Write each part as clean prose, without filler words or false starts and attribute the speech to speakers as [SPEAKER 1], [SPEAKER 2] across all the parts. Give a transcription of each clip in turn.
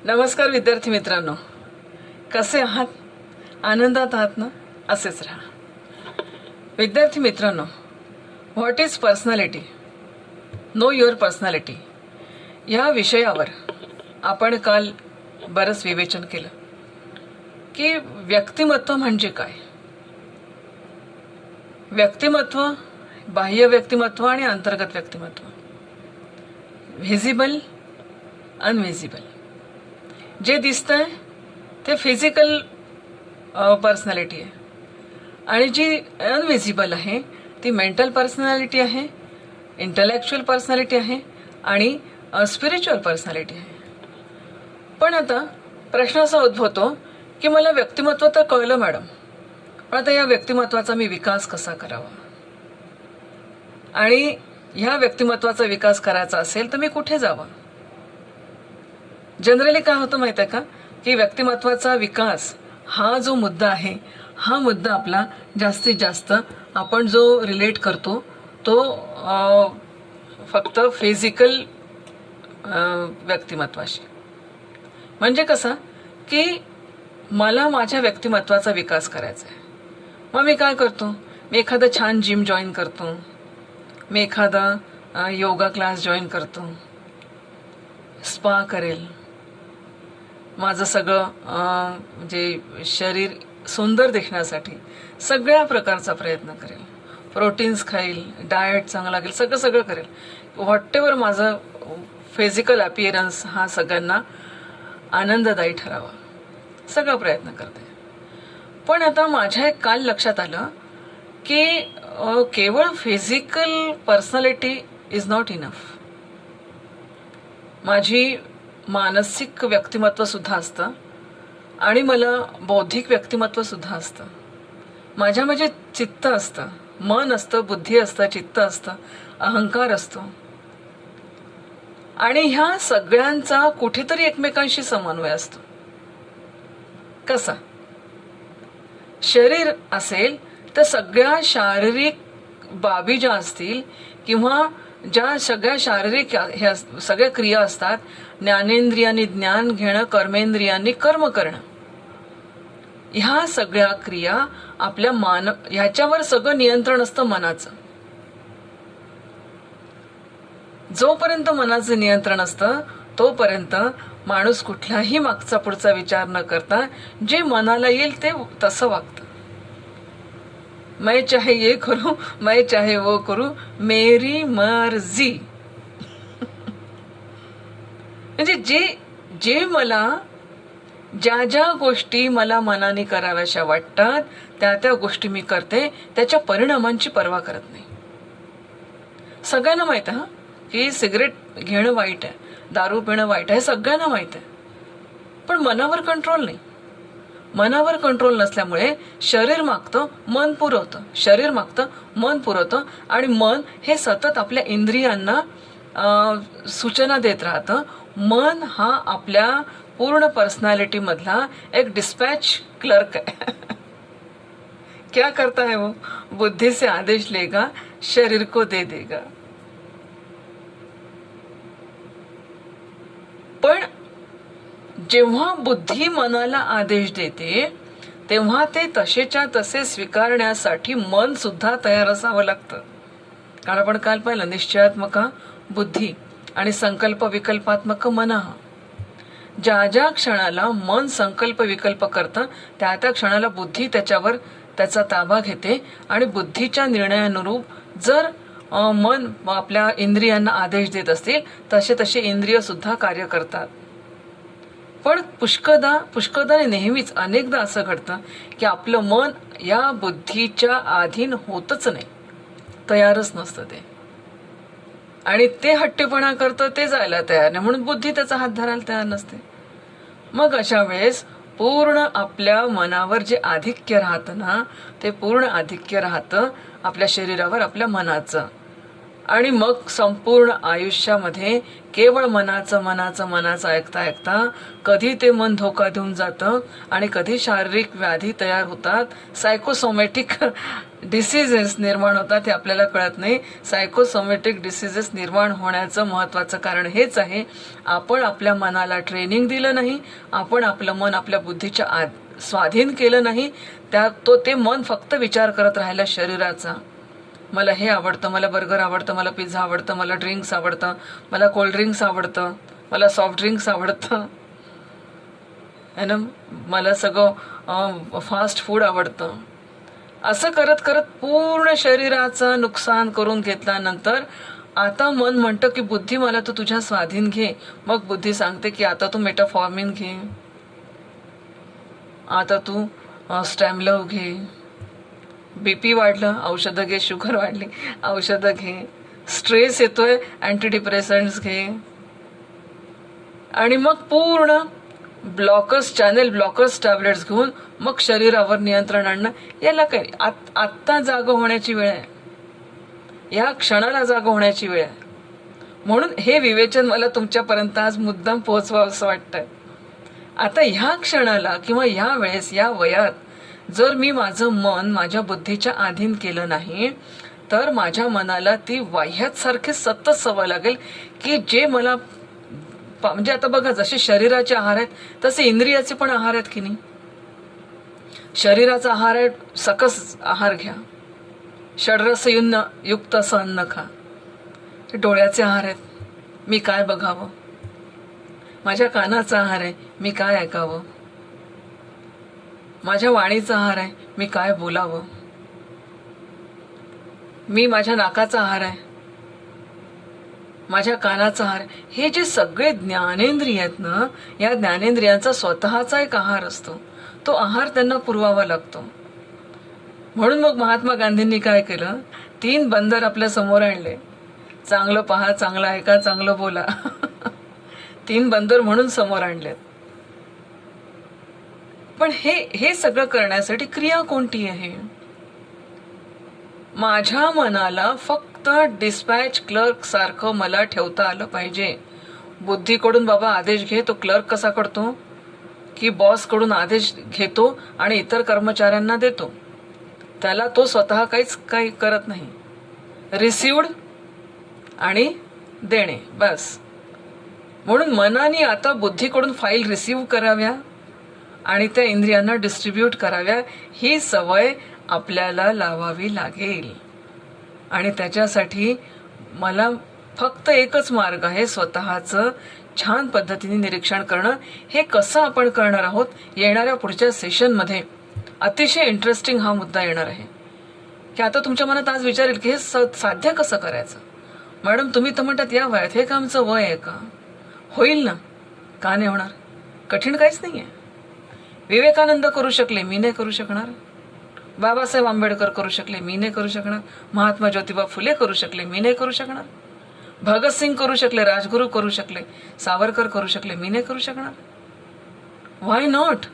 [SPEAKER 1] नमस्कार विद्यार्थी मित्रांनो, कसे आहात? आनंदात आहात ना? असेच राहा. विद्यार्थी मित्रांनो, what is personality, know your personality या विषयावर आपण काल बरंच विवेचन केलं की व्यक्तिमत्व म्हणजे काय. व्यक्तिमत्व, बाह्य व्यक्तिमत्व आणि अंतर्गत व्यक्तिमत्व, व्हिजिबल, अनव्हिजिबल. जे दिसतंय ते फिजिकल पर्सनॅलिटी आहे आणि जी अनव्हिजिबल आहे ती मेंटल पर्सनॅलिटी आहे, इंटलेक्च्युअल पर्सनॅलिटी आहे आणि स्पिरिच्युअल पर्सनॅलिटी आहे. पण आता प्रश्न असा उद्भवतो की मला व्यक्तिमत्व तर कळलं मॅडम, पण आता या व्यक्तिमत्वाचा मी विकास कसा करावा आणि ह्या व्यक्तिमत्वाचा विकास करायचा असेल तर मी कुठे जावं. जनरली काय होतं माहिती आहे का की व्यक्तिमत्वाचा विकास हा जो मुद्दा आहे, हा मुद्दा आपला जास्तीत जास्त आपण जो रिलेट करतो तो फक्त फिजिकल व्यक्तिमत्वाशी. म्हणजे कसं की मला माझ्या व्यक्तिमत्वाचा विकास करायचा आहे, मग मी काय करतो, मी एखादं छान जिम जॉईन करतो, मी एखादा योगा क्लास जॉईन करतो, स्पा करेल, माझं सगळं म्हणजे शरीर सुंदर दिसण्यासाठी सगळ्या प्रकारचा प्रयत्न करेल, प्रोटीन्स खाईल, डाएट चांगला लागेल, सगळं करेल. व्हॉटेवर माझं फिजिकल अपीअरन्स हा सगळ्यांना आनंददायी ठरावा, सगळा प्रयत्न करते. पण आता माझ्या एक काल लक्षात आलं की केवळ physical personality is not enough. माझी मानसिक व्यक्तिमत्व सुद्धा असतं आणि मला बौद्धिक व्यक्तिमत्व सुद्धा असतं. माझ्या म्हणजे चित्त असतं, मन असतं, बुद्धी असतं, चित्त असतं, अहंकार असतो आणि ह्या सगळ्यांचा कुठेतरी एकमेकांशी समन्वय असतो. कसा? शरीर असेल तर सगळ्या शारीरिक बाबी ज्या असतील किंवा ज्या सगळ्या शारीरिक ह्या सगळ्या क्रिया असतात, ज्ञानेंद्रियांनी ज्ञान घेणं, कर्मेंद्रियांनी कर्म करणं, ह्या सगळ्या क्रिया आपल्या ह्याच्यावर सगळं नियंत्रण असतं मनाचं. जोपर्यंत मनाचं नियंत्रण असतं तोपर्यंत माणूस कुठलाही मागचा पुढचा विचार न करता जे मनाला येईल ते तसं वागतं. मैं चाहे ये करू, मैं चाहे वो करू, मेरी मर्जी. म्हणजे जे मला ज्या गोष्टी मला मनाने कराव्याशा वाटतात त्या गोष्टी मी करते, त्याच्या परिणामांची पर्वा करत नाही. सगळ्यांना माहित आहे की सिगरेट घेणं वाईट आहे, दारू पिणं वाईट आहे, सगळ्यांना माहित आहे. पण मनावर कंट्रोल नाही. मनावर कंट्रोल नसल्यामुळे शरीर मागतं, मन पुरवतं, शरीर मागतं, मन पुरवतं आणि मन हे सतत आपल्या इंद्रियांना सूचना देत राहतं. मन हा आपल्या पूर्ण पर्सनॅलिटी मधला एक डिस्पॅच क्लर्क आहे. क्या करता है वो? बुद्धि से आदेश लेगा, शरीर को दे देगा. पण जेव्हा बुद्धी मनाला आदेश देते तेव्हा ते तसेच्या तसे स्वीकारण्यासाठी मन सुद्धा तयार असावं लागतं. कारण आपण काल पाहिलं निश्चयात्मक बुद्धी आणि संकल्प विकल्पात्मक मन. ज्या क्षणाला मन संकल्प विकल्प करतं त्या क्षणाला बुद्धी त्याच्यावर त्याचा ताबा घेते आणि बुद्धीच्या निर्णयानुरूप जर मन आपल्या इंद्रियांना आदेश देत असतील तसे तसे इंद्रिय सुद्धा कार्य करतात. पण पुष्कळदा नेहमीच अनेकदा असं घडतं की आपलं मन या बुद्धीच्या अधीन होतच नाही, तयारच नसतं ते, आणि ते हट्टीपणा करतं, ते जायला तयार नाही, म्हणून बुद्धी त्याचा हात धरायला तयार नसते. मग अशा वेळेस पूर्ण आपल्या मनावर जे आधिक्य राहतं ना, ते पूर्ण आधिक्य राहतं आपल्या शरीरावर, आपल्या मनाचं. आणि मग संपूर्ण आयुष्यामध्ये केवळ मनाचं ऐकता कधी ते मन धोका देऊन जातं आणि कधी शारीरिक व्याधी तयार होतात, सायकोसोमॅटिक डिसिजेस निर्माण होतात हे आपल्याला कळत नाही. सायकोसोमॅटिक डिसिजेस निर्माण होण्याचं महत्त्वाचं कारण हेच आहे, आपण आपल्या मनाला ट्रेनिंग दिलं नाही, आपण आपलं मन आपल्या बुद्धीच्या स्वाधीन केलं नाही. ते मन फक्त विचार करत राहिला शरीराचा. मला हे आवडतं, मला बर्गर आवडतं, मला पिझ्झा आवडतं, मला ड्रिंक्स आवडतं, मला कोल्ड्रिंक्स आवडतं, मला सॉफ्ट ड्रिंक्स आवडतं है ना, मला सगळं फास्ट फूड आवडतं. असं करत करत पूर्ण शरीराचं नुकसान करून घेतल्यानंतर आता मन म्हणतं की बुद्धी मला तू तुझ्या स्वाधीन घे. मग बुद्धी सांगते की आता तू मेटाफॉर्मिन घे, आता तू स्टॅमलव घे, बीपी वाढलं औषधं घे, शुगर वाढली औषधं घे, स्ट्रेस येतोय अँटी डिप्रेसंट्स घे. आणि मग पूर्ण चॅनेल ब्लॉकर्स टॅबलेट्स घेऊन मग शरीरावर नियंत्रण आणणं. याला काय, आत्ता जाग होण्याची वेळ आहे, या क्षणाला जाग होण्याची वेळ आहे. म्हणून हे विवेचन मला तुमच्यापर्यंत आज मुद्दाम पोहोचवावं असं वाटतंय. आता ह्या क्षणाला किंवा ह्या वेळेस या वयात जर मी माझं मन माझ्या बुद्धीच्या अधीन केलं नाही तर माझ्या मनाला ती वाह्यात सारखी सतत सवय लागेल की जे मला म्हणजे आता बघा जसे शरीराचे आहार आहेत तसे इंद्रियाचे पण आहार आहेत की नाही. शरीराचा आहार आहे सकस आहार घ्या, षड्रस युक्त असं अन्न खा. डोळ्याचे आहार आहेत, मी काय बघावं. माझ्या कानाचा आहार आहे, मी काय ऐकावं. माझ्या वाणीचा आहार आहे, मी काय बोलावं. मी माझ्या नाकाचा आहार आहे, माझ्या कानाचा आहार. हे जे सगळे ज्ञानेंद्रिय आहेत ना, या ज्ञानेंद्रियांचा स्वतःचा एक आहार असतो, तो आहार त्यांना पुरवावा लागतो. म्हणून मग महात्मा गांधींनी काय केलं, 3 बंदर आपल्या समोर आणले. चांगलं पहा, चांगलं ऐका, चांगलं बोला. 3 बंदर म्हणून समोर आणलेत. पण हे सगळं करण्यासाठी क्रिया कोणती आहे. माझ्या मनाला फक्त डिस्पॅच क्लर्क सारखं मला ठेवता आलं पाहिजे. बुद्धीकडून बाबा आदेश घे, तो क्लर्क कसा करतो की बॉस कडून आदेश घेतो आणि इतर कर्मचाऱ्यांना देतो. त्याला तो स्वतः काही करत नाही. रिसिव्ड आणि देणे बस. म्हणून मनाने आता बुद्धीकडून फाईल रिसीव्ह कराव्या आणि त्या इंद्रियांना डिस्ट्रीब्यूट कराव्या, ही सवय आपल्याला लावावी लागेल. आणि त्याच्यासाठी मला फक्त एकच मार्ग आहे, स्वतःचं छान पद्धतीने निरीक्षण करणं. हे कसं आपण करणार आहोत, येणाऱ्या पुढच्या सेशनमध्ये अतिशय इंटरेस्टिंग हा मुद्दा येणार आहे. की आता तुमच्या मनात आज विचारेल की हे साध्य कसं करायचं. मॅडम तुम्ही तर म्हणतात या वयात, हे का आमचं वय आहे का. होईल ना, का नाही होणार. कठीण काहीच नाही आहे. विवेकानंद करू शकले, मी नाही करू शकणार. बाबासाहेब आंबेडकर करू शकले, मी नाही करू शकणार. महात्मा ज्योतिबा फुले करू शकले, मी नाही करू शकणार. भगतसिंग करू शकले, राजगुरू करू शकले, सावरकर करू शकले, मी नाही करू शकणार. व्हाय नॉट.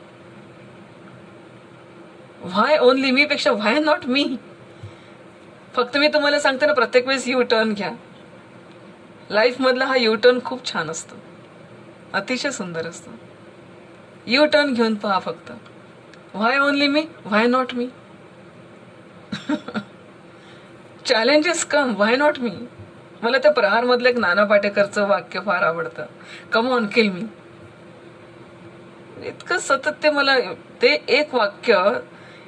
[SPEAKER 1] व्हाय ओनली मी पेक्षा व्हाय नॉट मी. फक्त मी तुम्हाला सांगते ना, प्रत्येक वेळेस यू टर्न घ्या. लाईफ मधला हा यू टर्न खूप छान असतो, अतिशय सुंदर असतो. यू टर्न घेऊन पहा फक्त. Why only me, why not me. Challenges come, why not me. मला त्या प्रहार मधलं एक नाना पाटेकरचं वाक्य फार आवडतं, कम ऑन किल मी. इतकं सतत ते एक वाक्य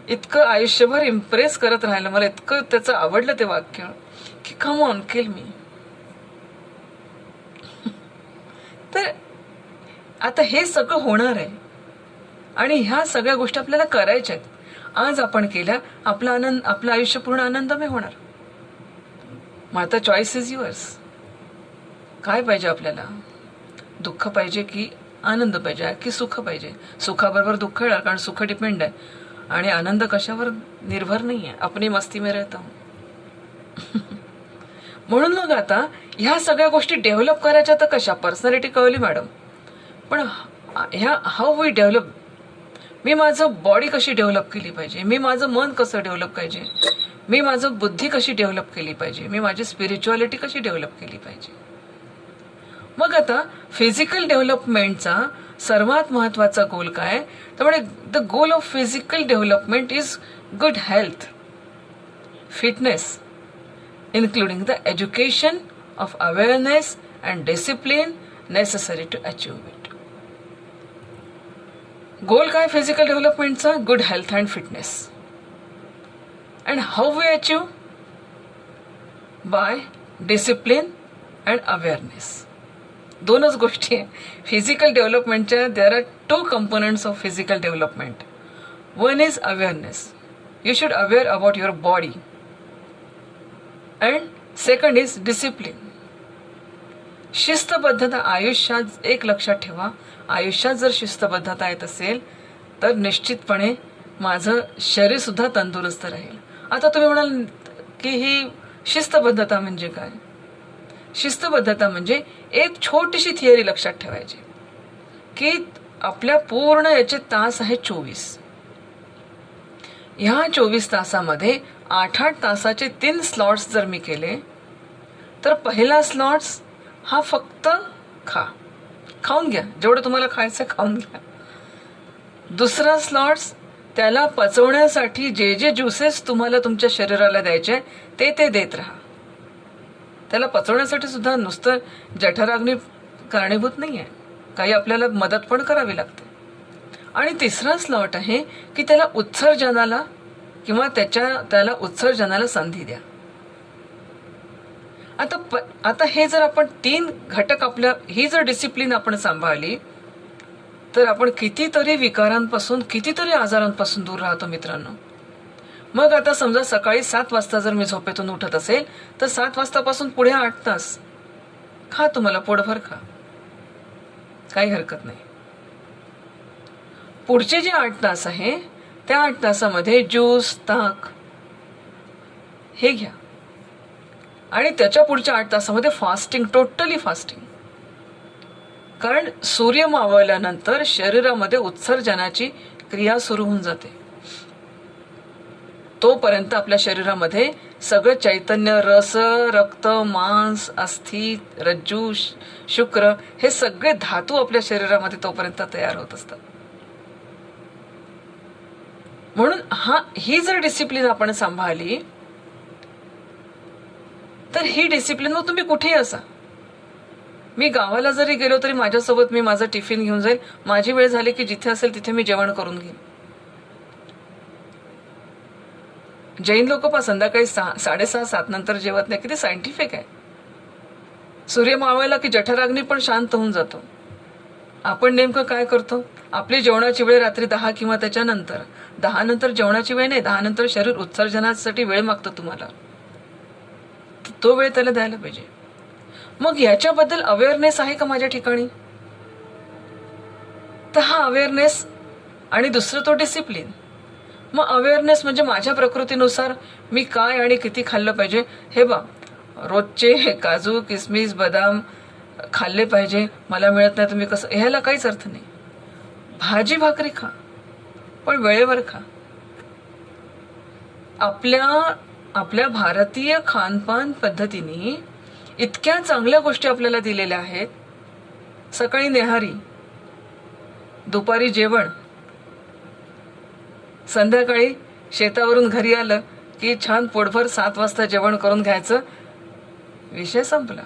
[SPEAKER 1] इतकं आयुष्यभर इम्प्रेस करत राहिलं मला. इतकं त्याचं आवडलं ते वाक्य की कम ऑन किल मी. तर आता हे सगळं होणार आहे आणि ह्या सगळ्या गोष्टी आपल्याला करायच्या आहेत. आज आपण केल्या, आपलं आयुष्य पूर्ण आनंदमय होणार. मग आता चॉईस इज युअर्स. काय पाहिजे आपल्याला. दुःख पाहिजे की आनंद पाहिजे की सुख पाहिजे. सुखाबरोबर दुःख येणार, कारण सुख डिपेंड आहे आणि आनंद कशावर निर्भर नाही आहे. अपनी मस्ती में रहता हूं. म्हणून मग आता ह्या सगळ्या गोष्टी डेव्हलप करायच्या तर कशा. पर्सनॅलिटी कळली मॅडम, पण ह्या हाऊ वी डेव्हलप. मी माझं बॉडी कशी डेव्हलप केली पाहिजे, मी माझं मन कसं डेव्हलप पाहिजे, मी माझं बुद्धी कशी डेव्हलप केली पाहिजे, मी माझी स्पिरिच्युअलिटी कशी डेव्हलप केली पाहिजे. मग आता फिजिकल डेव्हलपमेंटचा सर्वात महत्त्वाचा गोल काय. त्यामुळे the goal of physical development is good health. fitness, including the education of awareness and discipline necessary to achieve it. Goal काय फिजिकल डेव्हलपमेंटचा? Good health and fitness. And how we achieve? By discipline and awareness. दोनच गोष्टी आहे physical डेव्हलपमेंटच्या. There are 2 components of physical development. One is awareness. You should aware about your body. And second is discipline. शिस्तबद्धता आयुष्यात एक लक्षात ठेवा, आयुष्यात जर शिस्तबद्धता येत असेल तर निश्चितपणे माझं शरीरसुद्धा तंदुरुस्त राहील. आता तुम्ही म्हणाल की ही शिस्तबद्धता म्हणजे काय? शिस्तबद्धता म्हणजे एक छोटीशी थिअरी लक्षात ठेवायची की आपल्या पूर्ण याचे तास आहे 24. ह्या 24 तासामध्ये 8-8 तासाचे 3 स्लॉट्स जर मी केले तर पहिला स्लॉट्स हा फक्त खाऊन घ्या, जेवढं तुम्हाला खायचं खाऊन घ्या. दुसरा स्लॉट्स त्याला पचवण्यासाठी जे जे ज्युसेस तुम्हाला तुमच्या शरीराला द्यायचे ते देत राहा. त्याला पचवण्यासाठी सुद्धा नुसतं जठराग्नी कारणीभूत नाही आहे, काही आपल्याला मदत पण करावी लागते. आणि तिसरा स्लॉट आहे की त्याला उत्सर्जनाला किंवा त्याला उत्सर्जनाला संधी द्या. आता हे जर आपण 3 घटक ही जर डिसिप्लिन आपण सांभाळली तर आपण कितीतरी विकारांपासून, कितीतरी आजारांपासून दूर राहतो मित्रांनो. मग आता समजा सकाळी 7 वाजता जर मी झोपेतून उठत असेल तर 7 वाजतापासून पुढे 8 तास खा, तुम्हाला पोटभर खा, काही हरकत नाही. पुढचे जे 8 तास आहे त्या 8 तासामध्ये ज्यूस, ताक हे घ्या. आणि त्याच्या पुढच्या 8 तासामध्ये फास्टिंग, टोटली फास्टिंग. कारण सूर्य मावळल्यानंतर शरीरामध्ये उत्सर्जनाची क्रिया सुरू होऊन जाते. तोपर्यंत आपल्या शरीरामध्ये सगळं चैतन्य, रस, रक्त, मांस, अस्थि, रज्जू, शुक्र हे सगळे धातू आपल्या शरीरामध्ये तोपर्यंत तयार होत असतात. म्हणून ही जर डिसिप्लिन आपण सांभाळली तर ही डिसिप्लिन, मग तुम्ही कुठेही असा, मी गावाला जरी गेलो तरी माझ्यासोबत मी माझा टिफिन घेऊन जाईल. माझी वेळ झाली की जिथे असेल तिथे मी जेवण करून घेईन. जैन लोक संध्याकाळी 6:30-7 नंतर जेवत नाही. किती सायंटिफिक आहे. सूर्य मावळला की जठराग्नी पण शांत होऊन जातो. आपण नेमकं काय करतो? आपली जेवणाची वेळ रात्री 10 किंवा त्याच्यानंतर. 10 नंतर जेवणाची वेळ नाही, 10 नंतर शरीर उत्सर्जनासाठी वेळ मागतं तुम्हाला, तो वेळ त्याला द्यायला पाहिजे. मग याच्याबद्दल अवेअरनेस आहे का माझ्या ठिकाणी? तर हा अवेअरनेस आणि दुसरं तो डिसिप्लिन. मग अवेअरनेस म्हणजे माझ्या प्रकृतीनुसार मी काय आणि किती खाल्लं पाहिजे. हे बा, रोजचे काजू, किसमिस, बदाम खाल्ले पाहिजे, मला मिळत नाही तुम्ही कसं, ह्याला काहीच अर्थ नाही. भाजी भाकरी खा, पण वेळेवर खा. आपल्या भारतीय खानपान पद्धतीने इतक्या चांगल्या गोष्टी आपल्याला दिलेल्या आहेत. सकाळी नेहारी, दुपारी जेवण, संध्याकाळी शेतावरून घरी आलं की छान पोटभर 7 वाजता जेवण करून घ्यायचं. विषय संपला.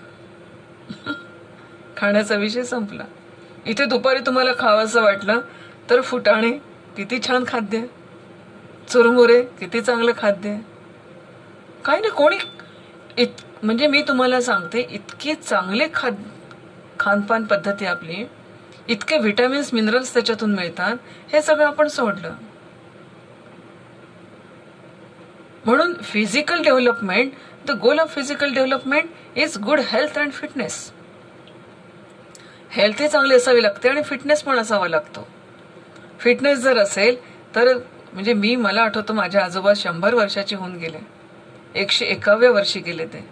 [SPEAKER 1] खाण्याचा विषय संपला. इथे दुपारी तुम्हाला खावंसं वाटलं तर फुटाणे, किती छान खाद्य, चुरमुरे, किती चांगलं खाद्य. काही नाही, कोणी म्हणजे मी तुम्हाला सांगते, इतकी चांगले खानपान पद्धती आपली, इतके व्हिटॅमिन्स, मिनरल्स त्याच्यातून मिळतात, हे सगळं आपण सोडलं. म्हणून physical development, the goal of physical development is good health and fitness. Health ही चांगली असावी लागते आणि फिटनेस पण असावा लागतो. फिटनेस जर असेल तर म्हणजे मला आठवतं माझ्या आजोबा 100 वर्षाचे होऊन गेले, 101व्या वर्षी गेले ते.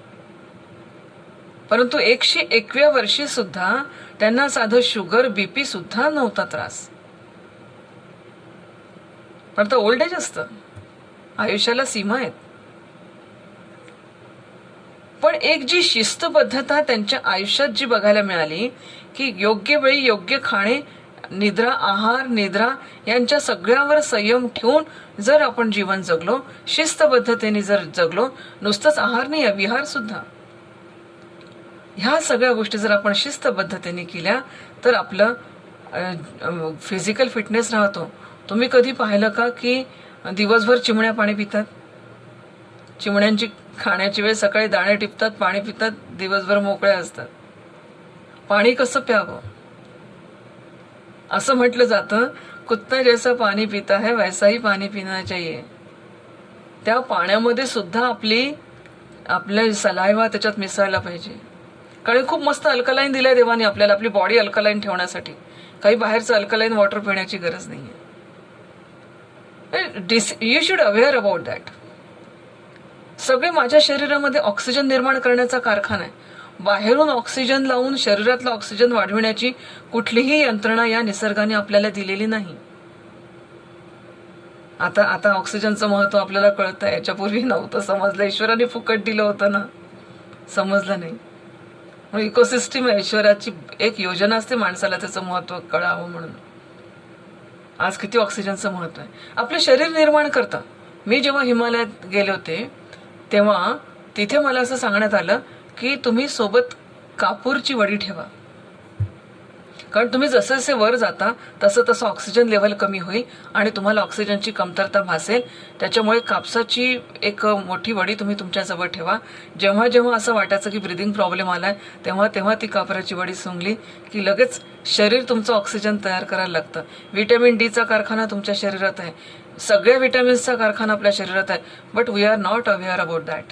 [SPEAKER 1] परंतु 101व्या वर्षी सुद्धा त्यांना साधं शुगर, बीपी सुद्धा नव्हता त्रास. पण आता ओल्ड एज असतं, आयुष्याला सीमा आहेत. पण एक जी शिस्तबद्धता त्यांच्या आयुष्यात जी बघायला मिळाली की योग्य वेळी योग्य खाणे निद्रा, आहार, निद्रा यांच्या सगळ्यावर संयम ठेवून जर आपण जीवन जगलो, शिस्तबद्धतेने जर जगलो, नुसतंच आहार नाही, विहार सुद्धा, ह्या सगळ्या गोष्टी जर आपण शिस्तबद्धतेने केल्या तर आपलं फिजिकल फिटनेस राहतो. तुम्ही कधी पाहिलं का की दिवसभर चिमण्या पाणी पितात? चिमण्यांची खाण्याची वेळ सकाळी दाणे टिपतात, पाणी पितात, दिवसभर मोकळ्या असतात. पाणी कसं प्यावं? असं म्हटलं जातं, कुत्ता जैसा पाणी पिता है वैसा ही पाणी पिना चाहिए. त्या पाण्यामध्ये सुद्धा आपल्या सलायवा त्याच्यात मिसळला पाहिजे. कारण खूप मस्त अल्कलाईन दिलंय देवाने आपल्याला, आपली बॉडी अल्कलाईन ठेवण्यासाठी. काही बाहेरचं अल्कलाईन वॉटर पिण्याची गरज नाहीये. You should aware about that. सगळे माझ्या शरीरामध्ये ऑक्सिजन निर्माण करण्याचा कारखाना आहे. बाहेरून ऑक्सिजन लावून शरीरातला ऑक्सिजन वाढविण्याची कुठलीही यंत्रणा या निसर्गाने आपल्याला दिलेली नाही. आता ऑक्सिजनचं महत्व आपल्याला कळतं. याच्यापूर्वी नव्हतं समजलं. ईश्वराने फुकट दिलं होतं ना, समजलं नाही. इकोसिस्टम आहे, ईश्वराची एक योजना असते माणसाला त्याचं महत्व कळावं म्हणून. आज किती ऑक्सिजनचं महत्व आहे. आपलं शरीर निर्माण करतं. मी जेव्हा हिमालयात गेले होते तेव्हा तिथे मला असं सांगण्यात आलं की तुम्ही सोबत कापूरची वडी ठेवा. कारण तुम्ही जसे जसे वर जाता तसं तसं ऑक्सिजन लेवल कमी होईल आणि तुम्हाला ऑक्सिजनची कमतरता भासेल. त्याच्यामुळे कापसाची एक मोठी वडी तुम्ही तुमच्याजवळ ठेवा. जेव्हा जेव्हा असं वाटायचं की ब्रिदिंग प्रॉब्लेम आलाय तेव्हा तेव्हा ती कापराची वडी सुंगली की लगेच शरीर तुमचं ऑक्सिजन तयार करायला लागतं. व्हिटॅमिन डीचा कारखाना तुमच्या शरीरात आहे, सगळ्या व्हिटॅमिन्सचा कारखाना आपल्या शरीरात आहे. But we are not aware about that.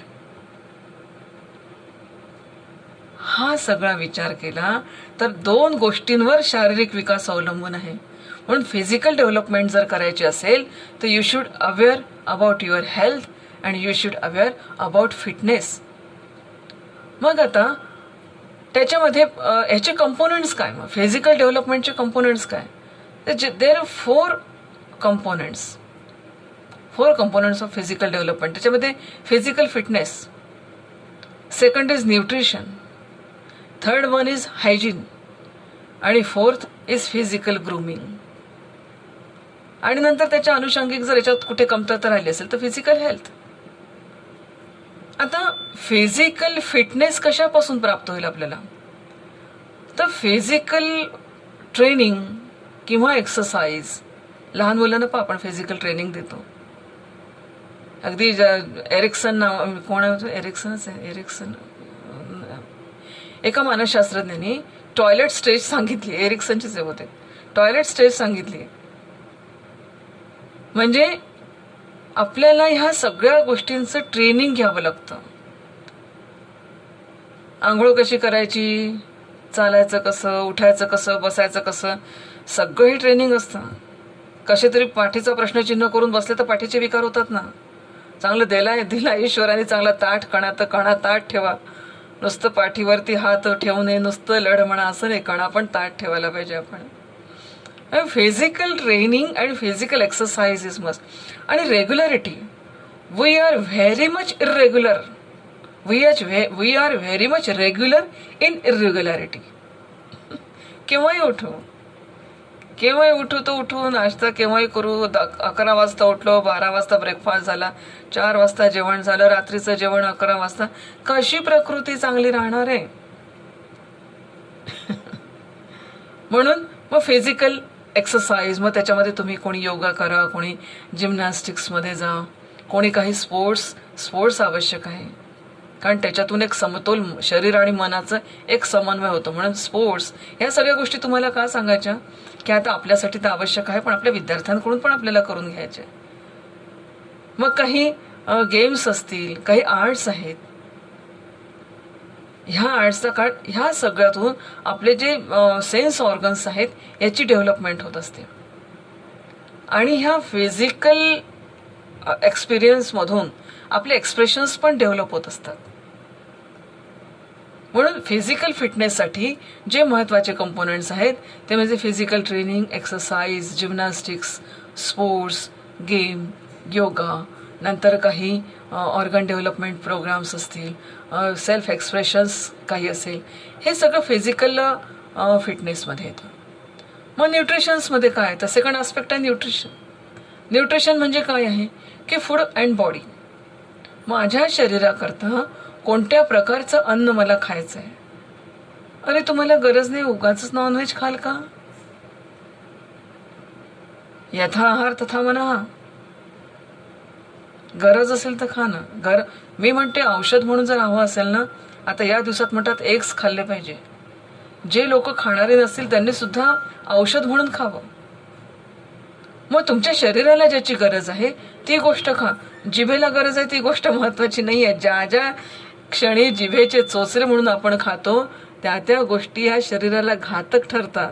[SPEAKER 1] हा सगळा विचार केला तर दोन गोष्टींवर शारीरिक विकास अवलंबून आहे. म्हणून फिजिकल डेव्हलपमेंट जर करायची असेल तर you should aware about your health and you should aware about fitness. मग आता त्याच्यामध्ये ह्याचे कंपोनंट्स काय? मग फिजिकल डेव्हलपमेंटचे कंपोनंट्स काय? There are four components of physical development. त्याच्यामध्ये physical fitness, second is nutrition, third one is hygiene आणि फोर्थ इज फिजिकल ग्रूमिंग. आणि नंतर त्याच्या अनुषंगिक जर याच्यात कुठे कमतरता राहिली असेल तर फिजिकल हेल्थ. आता फिजिकल फिटनेस कशापासून प्राप्त होईल आपल्याला? तर फिजिकल ट्रेनिंग किंवा एक्सरसाइज. लहान मुलांना आपण फिजिकल ट्रेनिंग देतो. अगदी एरिक्सन नाव, कोण आहे एरिक्सनच आहे, एरिक्सन, एका मानसशास्त्रज्ञांनी टॉयलेट स्टेज सांगितली. एरिक्सनचेच होते. टॉयलेट स्टेज सांगितली. म्हणजे आपल्याला ह्या सगळ्या गोष्टींचं ट्रेनिंग घ्यावं लागतं. आंघोळ कशी करायची, चालायचं कसं, उठायचं कसं, बसायचं कसं, सगळं हे ट्रेनिंग असतं. कसे तरी पाठीचा प्रश्नचिन्ह करून बसले तर पाठीचे विकार होतात ना. चांगलं दिला ईश्वराने चांगला ताठ, कणा ताठ ठेवा. नुसतं पाठीवरती हात ठेवू नये, नुसतं लढ म्हणा असं नाही, कणा पण ताठ ठेवायला पाहिजे आपण. Physical training and physical exercise is must. आणि regularity. We are very much irregular. We are very much regular in irregularity. केव्हाही उठू तर उठू, नाश्ता केव्हाही करू. 11 वाजता उठलो, 12 वाजता ब्रेकफास्ट झाला, 4 वाजता जेवण झालं, रात्रीचं जेवण 11 वाजता. कशी प्रकृती चांगली राहणार आहे? म्हणून मग फिजिकल एक्सरसाइज, मग त्याच्यामध्ये तुम्ही कोणी योगा करा, कोणी जिम्नॅस्टिक्समध्ये जा, कोणी काही स्पोर्ट्स आवश्यक आहे. कारण त्याच्यातून एक समतोल शरीर आणि मनाचं एक समन्वय होतो. म्हणून स्पोर्ट्स ह्या सगळ्या गोष्टी तुम्हाला का सांगायच्या की आता आपल्यासाठी तर आवश्यक आहे, पण आपल्या विद्यार्थ्यांकडून पण आपल्याला करून घ्यायचे. मग काही गेम्स असतील, काही आर्ट्स आहेत. ह्या आर्ट्सचा काळ, ह्या सगळ्यातून आपले जे सेन्स ऑर्गन्स आहेत याची डेव्हलपमेंट होत असते. आणि ह्या फिजिकल एक्सपिरियन्समधून आपले एक्सप्रेशन्स पण डेव्हलप होत असतात. म्हणून फिजिकल फिटनेससाठी जे महत्त्वाचे कंपोनंट्स आहेत ते म्हणजे physical training, exercise, gymnastics, sports, game, yoga, नंतर काही ऑर्गन डेव्हलपमेंट प्रोग्राम्स असतील, सेल्फ एक्सप्रेशन्स काही असेल, हे सगळं फिजिकल फिटनेसमध्ये येतं. मग न्यूट्रिशन्समध्ये काय, तर सेकंड आस्पेक्ट आहे न्यूट्रिशन. न्यूट्रिशन म्हणजे काय आहे की फूड अँड बॉडी. माझ्या शरीराकरता कोणत्या प्रकारचं अन्न मला खायचं आहे. अरे तुम्हाला गरज नाही उगाच नॉनव्हेज खाल का. यथा आहार तथा मना. गरज असेल तर खा ना. मी म्हणते औषध म्हणून जर हवं असेल ना, आता या दिवसात म्हणतात एग्स खाल्ले पाहिजे. जे लोक खाणारे नसतील त्यांनी सुद्धा औषध म्हणून खावं. मग तुमच्या शरीराला ज्याची गरज आहे ती गोष्ट खा. जिभेला गरज आहे ती गोष्ट महत्वाची नाही आहे. ज्या ज्या क्षणी जिभेचे चोचरे म्हणून आपण खातो त्या त्या गोष्टी ह्या शरीराला घातक ठरतात.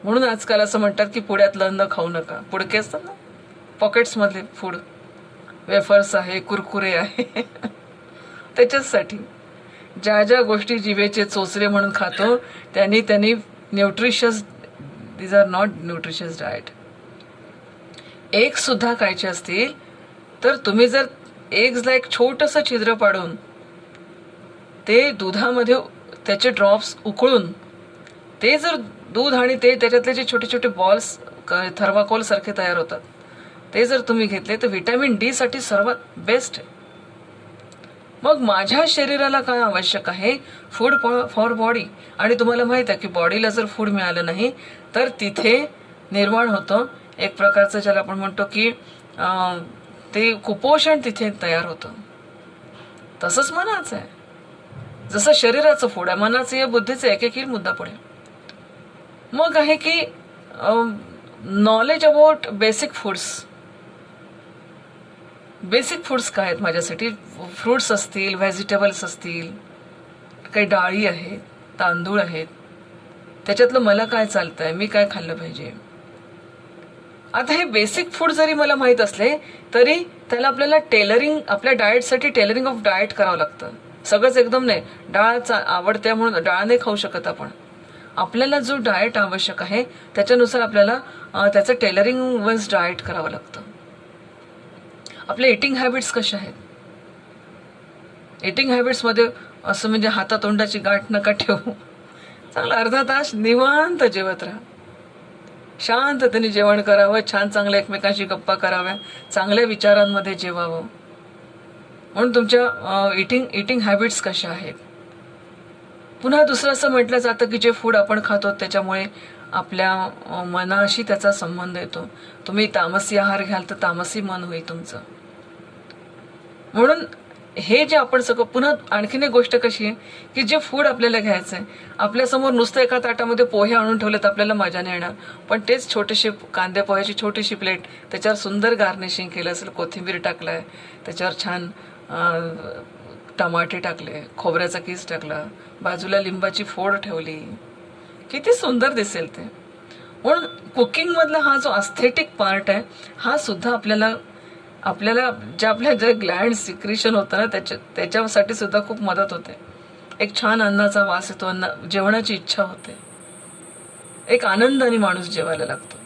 [SPEAKER 1] म्हणून आजकाल असं म्हणतात की पुड्यातलं अन्न खाऊ नका. पुडके असतात ना पॉकेट्समधले फूड, वेफर्स आहे, कुरकुरे आहे. त्याच्याचसाठी ज्या ज्या गोष्टी जिभेचे चोचरे म्हणून खातो त्यांनी nutritious, these are not nutritious diet. Egg सुद्धा खायचे असतील तर तुम्ही जर एग्सला एक छोटंसं छिद्र पाडून ते दुधामध्ये त्याचे ड्रॉप्स उकळून ते जर दूध आणि ते त्याच्यातले जे छोटे छोटे बॉल्स थर्माकोल सारखे तयार होतात ते जर तुम्ही घेतले तर व्हिटॅमिन डी साठी सर्वात बेस्ट आहे. मग माझ्या शरीराला काय आवश्यक आहे, फूड फॉर बॉडी. आणि तुम्हाला माहित आहे की बॉडीला जर फूड मिळालं नाही तर तिथे निर्माण होतं एक प्रकारचं ज्याला आपण म्हणतो की ते कुपोषण तिथे तयार होतं. तसंच मनाचं आहे. जसं शरीराचं फूड आहे मनाचं या बुद्धीचं एक मुद्दा पुढे. मग आहे की knowledge about basic foods. Basic foods काय आहेत माझ्यासाठी. फ्रूट्स असतील, व्हेजिटेबल्स असतील, काही डाळी आहेत, तांदूळ आहेत, त्याच्यातलं मला काय चालतंय, मी काय खाल्लं पाहिजे. आता हे बेसिक फूड जरी मला माहीत असले तरी त्याला आपल्याला टेलरिंग, आपल्या डाएटसाठी टेलरिंग ऑफ डाएट करावं लागतं. सगळंच एकदम नाही. डाळ आवडते म्हणून डाळ नाही खाऊ शकत आपण. आपल्याला जो डाएट आवश्यक आहे त्याच्यानुसार आपल्याला त्याचं टेलरिंग वाईज डाएट करावं लागतं. आपले इटिंग हॅबिट्स कशा आहेत. इटिंग हॅबिट्समध्ये असं म्हणजे हातातोंडाची गाठ नका ठेवू. चांगला अर्धा तास निवांत जेवत राहा. शांततेने जेवण करावं, छान चांगल्या एकमेकांशी गप्पा कराव्या, चांगल्या विचारांमध्ये जेवावं. म्हणून तुमच्या इटिंग हॅबिट्स कशा आहेत. पुन्हा दुसरं असं म्हटलं जातं की जे फूड आपण खातो त्याच्यामुळे आपल्या मनाशी त्याचा संबंध येतो. तुम्ही तामसी आहार घ्याल तर तामसी मन होईल तुमचं. म्हणून हे जे आपण सगळं, पुन्हा आणखीन एक गोष्ट कशी आहे की जे फूड आपल्याला घ्यायचं आहे आपल्यासमोर नुसतं एका ताटामध्ये पोहे आणून ठेवले तर आपल्याला मजा नाही येणार. पण तेच छोटेसे कांदे पोह्याची छोटीशी प्लेट, त्याच्यावर सुंदर गार्निशिंग केलं असेल, कोथिंबीर टाकलाय, त्याच्यावर छान टमाटे टाकले, खोबऱ्याचा किस टाकला, बाजूला लिंबाची फोड ठेवली, किती सुंदर दिसेल ते. म्हणून कुकिंगमधला हा जो अस्थेटिक पार्ट आहे हा सुद्धा आपल्याला आपल्या जे ग्लँड सिक्रेशन होतं ना त्याच्यासाठी सुद्धा खूप मदत होते. एक छान अन्नाचा वास येतो, जेवणाची इच्छा होते, एक आनंदाने माणूस जेवायला लागतो.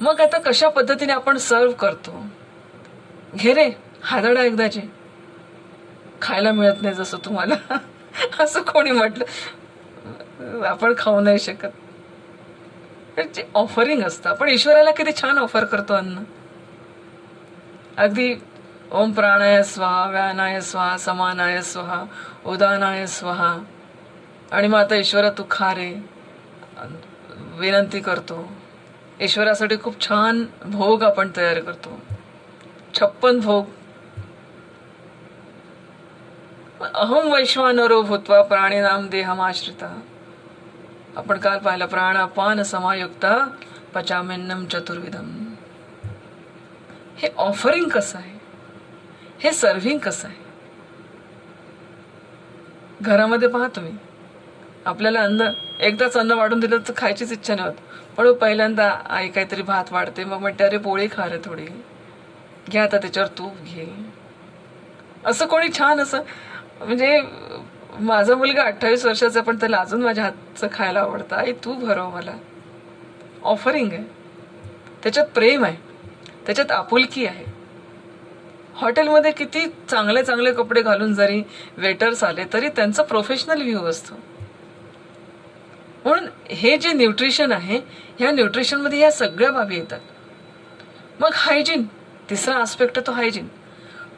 [SPEAKER 1] मग आता कशा पद्धतीने आपण सर्व करतो. घे रे हादडा एकदाचे, खायला मिळत नाही जसं तुम्हाला असं कोणी म्हटलं आपण खाऊ नाही शकत. जे ऑफरिंग असतं, आपण ईश्वराला किती छान ऑफर करतो अन्न. अगदी ओम प्राणाय स्वाहा, व्यानाय स्वाहा, समानाय स्वाहा, उदानाय स्वाहा. आणि मग आता ईश्वरा तू खा रे विनंती करतो. ईश्वरासाठी खूप छान भोग आपण तयार करतो, 56 भोग. अहम वैश्वानरो भूत्वा प्राणीनाम देहमाश्रिता. आपण काल पाहिलं प्राणापान समायुक्ता पचाम्यन्नम चतुर्विधम. हे ऑफरिंग कसं आहे, हे सर्व्हिंग कसं आहे. घरामध्ये पहा तुम्ही, आपल्याला एकदाच अन्न वाढून दिलं तर खायचीच इच्छा नाही होत. पण पहिल्यांदा आई काहीतरी भात वाढते, मग म्हणते अरे पोळी खा रे थोडी, घे आता त्याच्यावर तूप घे. असं कोणी छान असं, म्हणजे माझा मुलगा 28 वर्षाचा पण त्याला अजून माझ्या हातचं खायला आवडतं. आई तू भरव मला. ऑफरिंग आहे, त्याच्यात प्रेम आहे, त्याच्यात आपुलकी आहे. हॉटेलमध्ये किती चांगले चांगले कपडे घालून जरी वेटर्स आले तरी त्यांचा प्रोफेशनल व्ह्यू असतो. म्हणून हे जे न्यूट्रिशन आहे, ह्या न्यूट्रिशनमध्ये ह्या सगळ्या बाबी येतात. मग हायजीन, तिसरा आस्पेक्ट आहे तो हायजीन.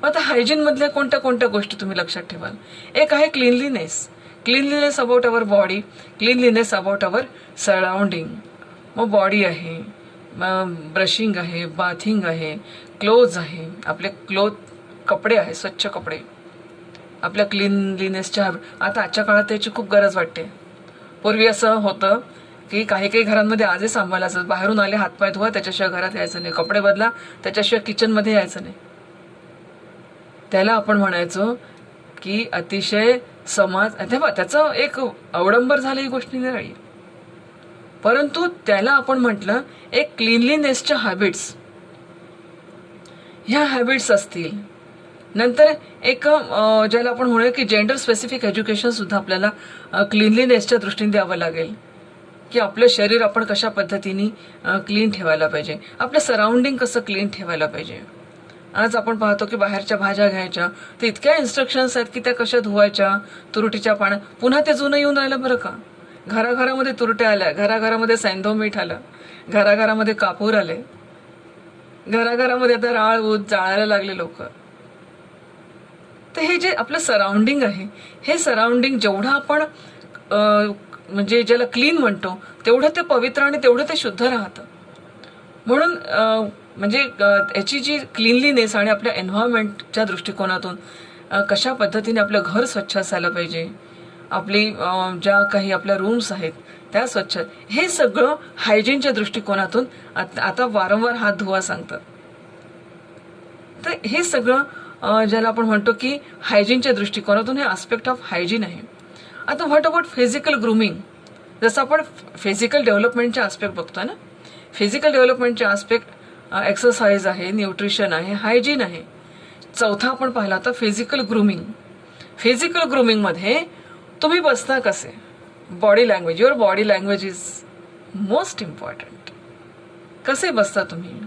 [SPEAKER 1] मग आता हायजीनमधल्या कोणत्या कोणत्या गोष्टी तुम्ही लक्षात ठेवाल? एक आहे cleanliness. Cleanliness about our body, cleanliness about our surrounding. मग बॉडी आहे, मग ब्रशिंग आहे, बाथिंग आहे, क्लोज आहे, आपले कपडे आहे, स्वच्छ कपडे, आपल्या क्लीनलीनेसच्या. आता आजच्या काळात त्याची खूप गरज वाटते. पूर्वी असं होतं की काही काही घरांमध्ये आजही सांभाळायचं, बाहेरून आले हातपाय धुवा त्याच्याशिवाय घरात यायचं नाही, कपडे बदला त्याच्याशिवाय किचनमध्ये यायचं नाही. त्याला आपण म्हणायचो की अतिशय समाज, तेव्हा त्याचं एक अवडंबर झालं ही गोष्ट नाही. परंतु त्याला आपण म्हटलं एक क्लीनलीनेसच्या हॅबिट्स, ह्या हॅबिट्स असतील. नंतर एक ज्याला आपण म्हणूया की जेंडर स्पेसिफिक एज्युकेशन सुद्धा आपल्याला क्लीनलीनेसच्या दृष्टीने द्यावं लागेल, की आपलं शरीर आपण कशा पद्धतीने क्लीन ठेवायला पाहिजे, आपलं सराउंडिंग कसं क्लीन ठेवायला पाहिजे. आज आपण पाहतो की बाहेरच्या भाज्या घ्यायच्या तर इतक्या इन्स्ट्रक्शन्स आहेत की त्या कशा धुवायच्या, तुरटीच्या पाण्यात. पुन्हा ते जुनं येऊन राहिलं बरं का. घराघरामध्ये तुरट्या आल्या, घराघरामध्ये सैंधव मीठ आलं, घराघरामध्ये कापूर आले, घराघरामध्ये आता राळ ऊत जाळायला लागले लोक. तर हे जे आपलं सराउंडिंग आहे, हे सराउंडिंग जेवढं आपण म्हणजे ज्याला क्लीन म्हणतो तेवढं ते पवित्र आणि तेवढं ते शुद्ध राहतं. म्हणून म्हणजे याची जी क्लीनलीनेस आणि आपल्या एन्व्हायरमेंटच्या दृष्टिकोनातून कशा पद्धतीने आपलं घर स्वच्छ असायला पाहिजे, आपली ज्या काही आपल्या रूम्स आहेत त्या स्वच्छ, हे सगळं हायजीनच्या दृष्टिकोनातून आता वारंवार हात धुवा सांगतात. तर हे सगळं ज्याला आपण म्हणतो की हायजीनच्या दृष्टिकोनातून हे आस्पेक्ट ऑफ हायजीन आहे. आता व्हॉट अबाउट फिजिकल ग्रूमिंग. जसं आपण फिजिकल डेव्हलपमेंटचे आस्पेक्ट बघतो ना, फिजिकल डेव्हलपमेंटचे आस्पेक्ट एक्सरसाइज आहे, न्यूट्रिशन आहे, हायजीन आहे. चौथा आपण पाहिला तर फिजिकल ग्रूमिंग. फिजिकल ग्रूमिंगमध्ये तुम्ही बसता कसे, body language, your body language is most important. कसे बसता तुम्ही,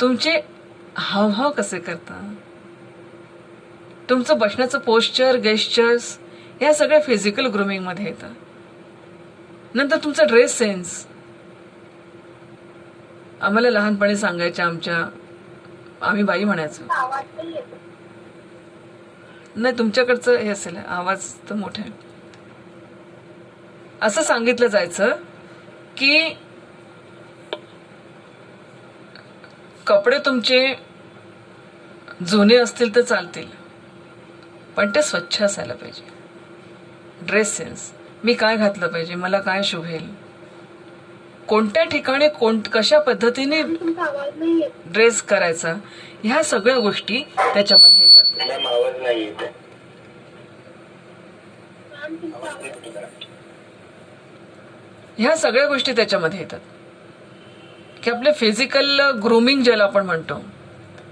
[SPEAKER 1] तुमचे हावभाव कसे करता, तुमचं बसण्याचं पोश्चर, गेस्चर्स, या सगळ्या फिजिकल ग्रूमिंगमध्ये येतं. नंतर तुमचा ड्रेस सेन्स. आम्हाला लहानपणी सांगायच्या आम्ही बाई म्हणायचो. नाही, तुमच्याकडचं हे असेल, आवाज तर मोठा आहे. असं सांगितलं जायचं की कपडे तुमचे जुने असतील तर चालतील, पण ते स्वच्छ असायला पाहिजे. ड्रेस सेन्स, मी काय घातलं पाहिजे, मला काय शोभेल, कोणत्या ठिकाणी कशा पद्धतीने ड्रेस करायचा, ह्या सगळ्या गोष्टी त्याच्यामध्ये येतात. ह्या सगळ्या गोष्टी त्याच्यामध्ये येतात की आपले फिजिकल ग्रूमिंग ज्याला आपण म्हणतो,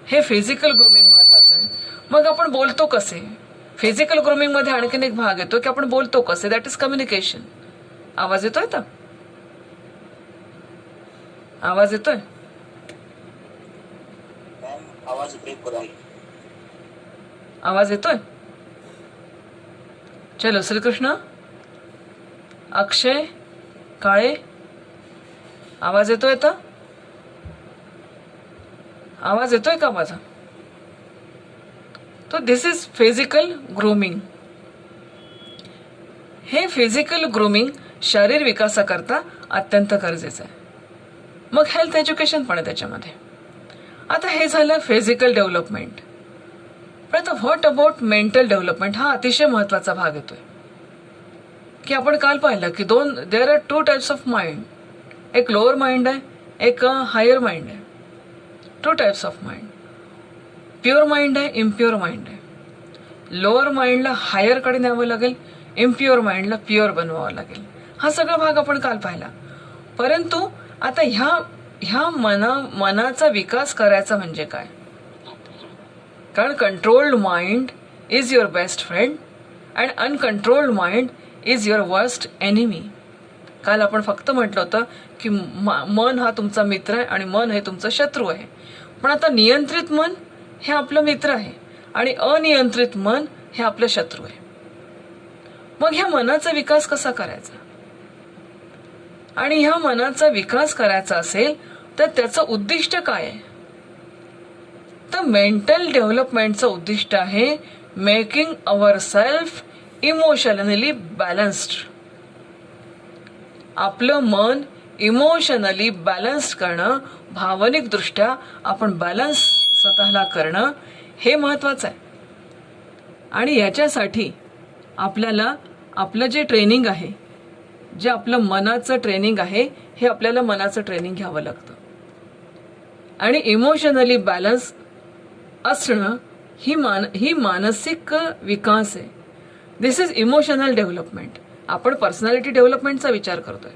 [SPEAKER 1] हे फिजिकल ग्रूमिंग महत्वाचं आहे. मग आपण बोलतो कसे, फिजिकल ग्रूमिंग मध्ये आणखीन एक भाग येतो की आपण बोलतो कसे, दॅट इज कम्युनिकेशन. आवाज येतोय तर, आवाज येतोय, आवाज येतोय. चलो, श्रीकृष्ण, अक्षय काळे, आवाज येतोय तर, आवाज येतोय का माझा? तो दिस इज फिजिकल ग्रूमिंग. हे फिजिकल ग्रूमिंग शरीर विकासाकरता अत्यंत गरजेचं आहे. मग हेल्थ एज्युकेशन पण आहे त्याच्यामध्ये. आता हे झालं फिजिकल डेव्हलपमेंट. पण आता व्हॉट अबाउट मेंटल डेव्हलपमेंट, हा अतिशय महत्त्वाचा भाग येतोय. की आपण काल पाहिलं की there are 2 types of mind. एक लोअर माइंड आहे, एक हायर माइंड आहे. 2 types of mind. Pure mind आहे, इम्प्युअर माइंड आहे. लोअर माइंडला हायरकडे न्यावं लागेल, इम्प्युअर माइंडला प्युअर बनवावं लागेल. हा सगळा भाग आपण काल पाहिला. परंतु आता ह्या मनाचा विकास करायचा म्हणजे काय? कारण controlled mind is your best friend and uncontrolled mind is your worst enemy. काल आपण फक्त म्हटलं होतं की मन हा तुमचा मित्र आहे आणि मन हे तुमचं शत्रू आहे. पण आता नियंत्रित मन हे आपलं मित्र आहे आणि अनियंत्रित मन हे आपलं शत्रू आहे. मग ह्या मनाचा विकास कसा करायचा? आणि ह्या मनाचा विकास करायचा असेल तर त्याचं उद्दिष्ट काय आहे? तर मेंटल डेव्हलपमेंटचं उद्दिष्ट आहे making our self emotionally balanced. आपलं मन इमोशनली बॅलन्स करणं, भावनिकदृष्ट्या आपण बॅलन्स स्वतःला करणं हे महत्त्वाचं आहे. आणि याच्यासाठी आपल्याला आपलं जे ट्रेनिंग आहे, जे आपलं मनाचं ट्रेनिंग आहे, हे आपल्याला मनाचं ट्रेनिंग घ्यावं लागतं. आणि इमोशनली बॅलन्स असणं ही मानसिक विकास आहे. दिस इज इमोशनल डेव्हलपमेंट. आपण पर्सनॅलिटी डेव्हलपमेंटचा विचार करतोय.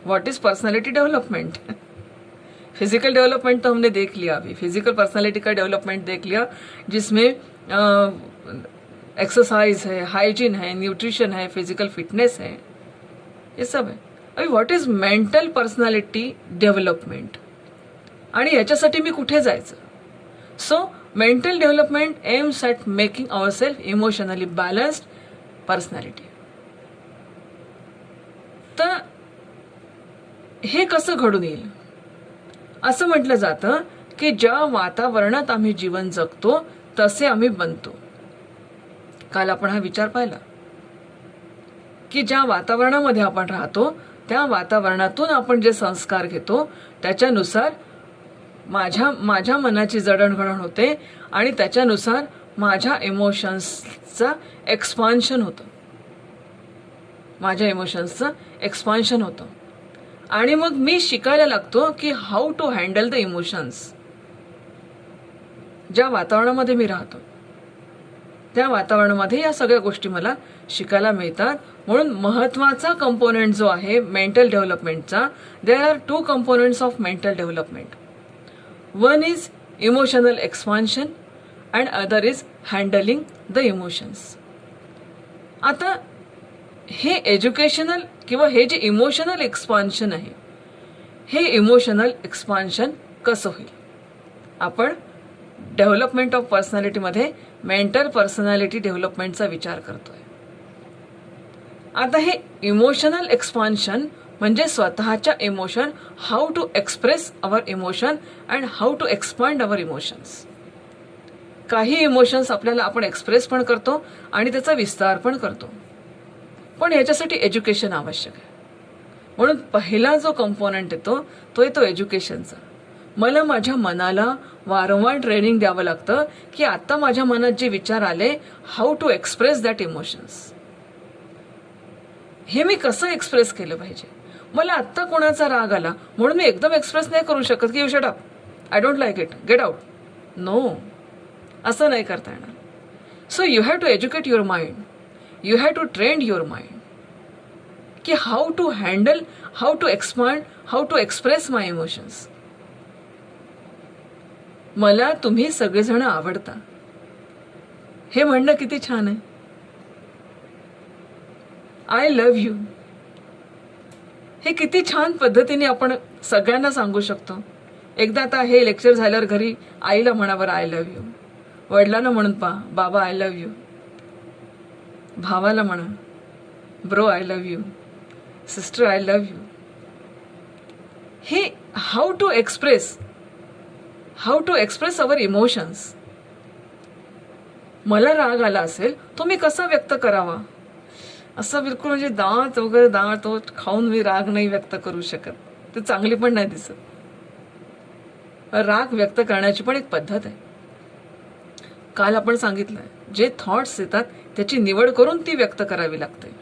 [SPEAKER 1] What is personality development? Physical development तो हमने देख लिया. अभी फिजिकल पर्सनैलिटी का डेवलपमेंट देख लिया, जिसमें एक्सरसाइज है, हाइजीन है, न्यूट्रिशन है, फिजिकल फिटनेस है, ये सब है. अभी what is mental personality development, आणि याच्यासाठी मी कुठे जायचं? So mental development AIIMS at making our self emotionally balanced personality. तर हे कसं घडून येईल? असं म्हटलं जातं की ज्या वातावरणात आम्ही जीवन जगतो तसे आम्ही बनतो. काल आपण हा विचार पाहिला की ज्या वातावरणामध्ये आपण राहतो त्या वातावरणातून आपण जे संस्कार घेतो त्याच्यानुसार माझ्या मनाची जडणघडण होते आणि त्याच्यानुसार माझ्या इमोशन्सचं एक्सपान्शन होतं. माझ्या इमोशन्सचं एक्सपान्शन होतं. आणि मग मी शिकायला लागतो की how to handle the emotions. ज्या वातावरणामध्ये मी राहतो त्या वातावरणामध्ये या सगळ्या गोष्टी मला शिकायला मिळतात. म्हणून महत्त्वाचा कंपोनेंट जो आहे मेंटल डेव्हलपमेंटचा, there are 2 components of mental development. One is emotional expansion and other is handling the emotions. आता हे एज्युकेशनल किंवा हे जे इमोशनल एक्सपान्शन आहे, हे इमोशनल एक्सपान्शन कसं होईल? आपण डेव्हलपमेंट ऑफ पर्सनॅलिटीमध्ये मेंटल पर्सनॅलिटी डेव्हलपमेंटचा विचार करतोय. आता हे इमोशनल एक्सपान्शन म्हणजे स्वतःच्या emotion, how to express our emotion and how to expand our emotions. काही इमोशन्स आपल्याला आपण एक्सप्रेस पण करतो आणि त्याचा विस्तार पण करतो, पण याच्यासाठी एज्युकेशन आवश्यक आहे. म्हणून पहिला जो कंपोनंट येतो तो येतो एज्युकेशनचा. मला माझ्या मनाला वारंवार ट्रेनिंग द्यावं लागतं की आता माझ्या मनात जे विचार आले, how to express that emotions. हे मी कसं एक्सप्रेस केलं पाहिजे? मला आत्ता कोणाचा राग आला म्हणून मी एकदम एक्सप्रेस नाही करू शकत की you shut up, I don't like it, get out. No, असं नाही करता येणार. So you have to educate your mind, you have to train your mind की how to handle, how to expand, how to express my emotions. मला तुम्ही सगळेजण आवडता हे म्हणणं किती छान आहे. आय लव्ह यू हे किती छान पद्धतीने आपण सगळ्यांना सांगू शकतो. एकदा आता हे लेक्चर झाल्यावर घरी आईला म्हणा बरं आय लव्ह यू, वडिलांना म्हणून पहा बाबा आय लव्ह यू, भावाला म्हणा bro I love you, sister I love you. हे how to express, how to express our emotions. मला राग आला असेल तो मी कसा व्यक्त करावा? असं बिलकुल म्हणजे दात वगैरे दात तो खाऊन मी राग नाही व्यक्त करू शकत, ते चांगली पण नाही दिसत. राग व्यक्त करण्याची पण एक पद्धत आहे. काल आपण सांगितलं जे थॉट्स येतात त्याची निवड करून ती व्यक्त करावी लागते.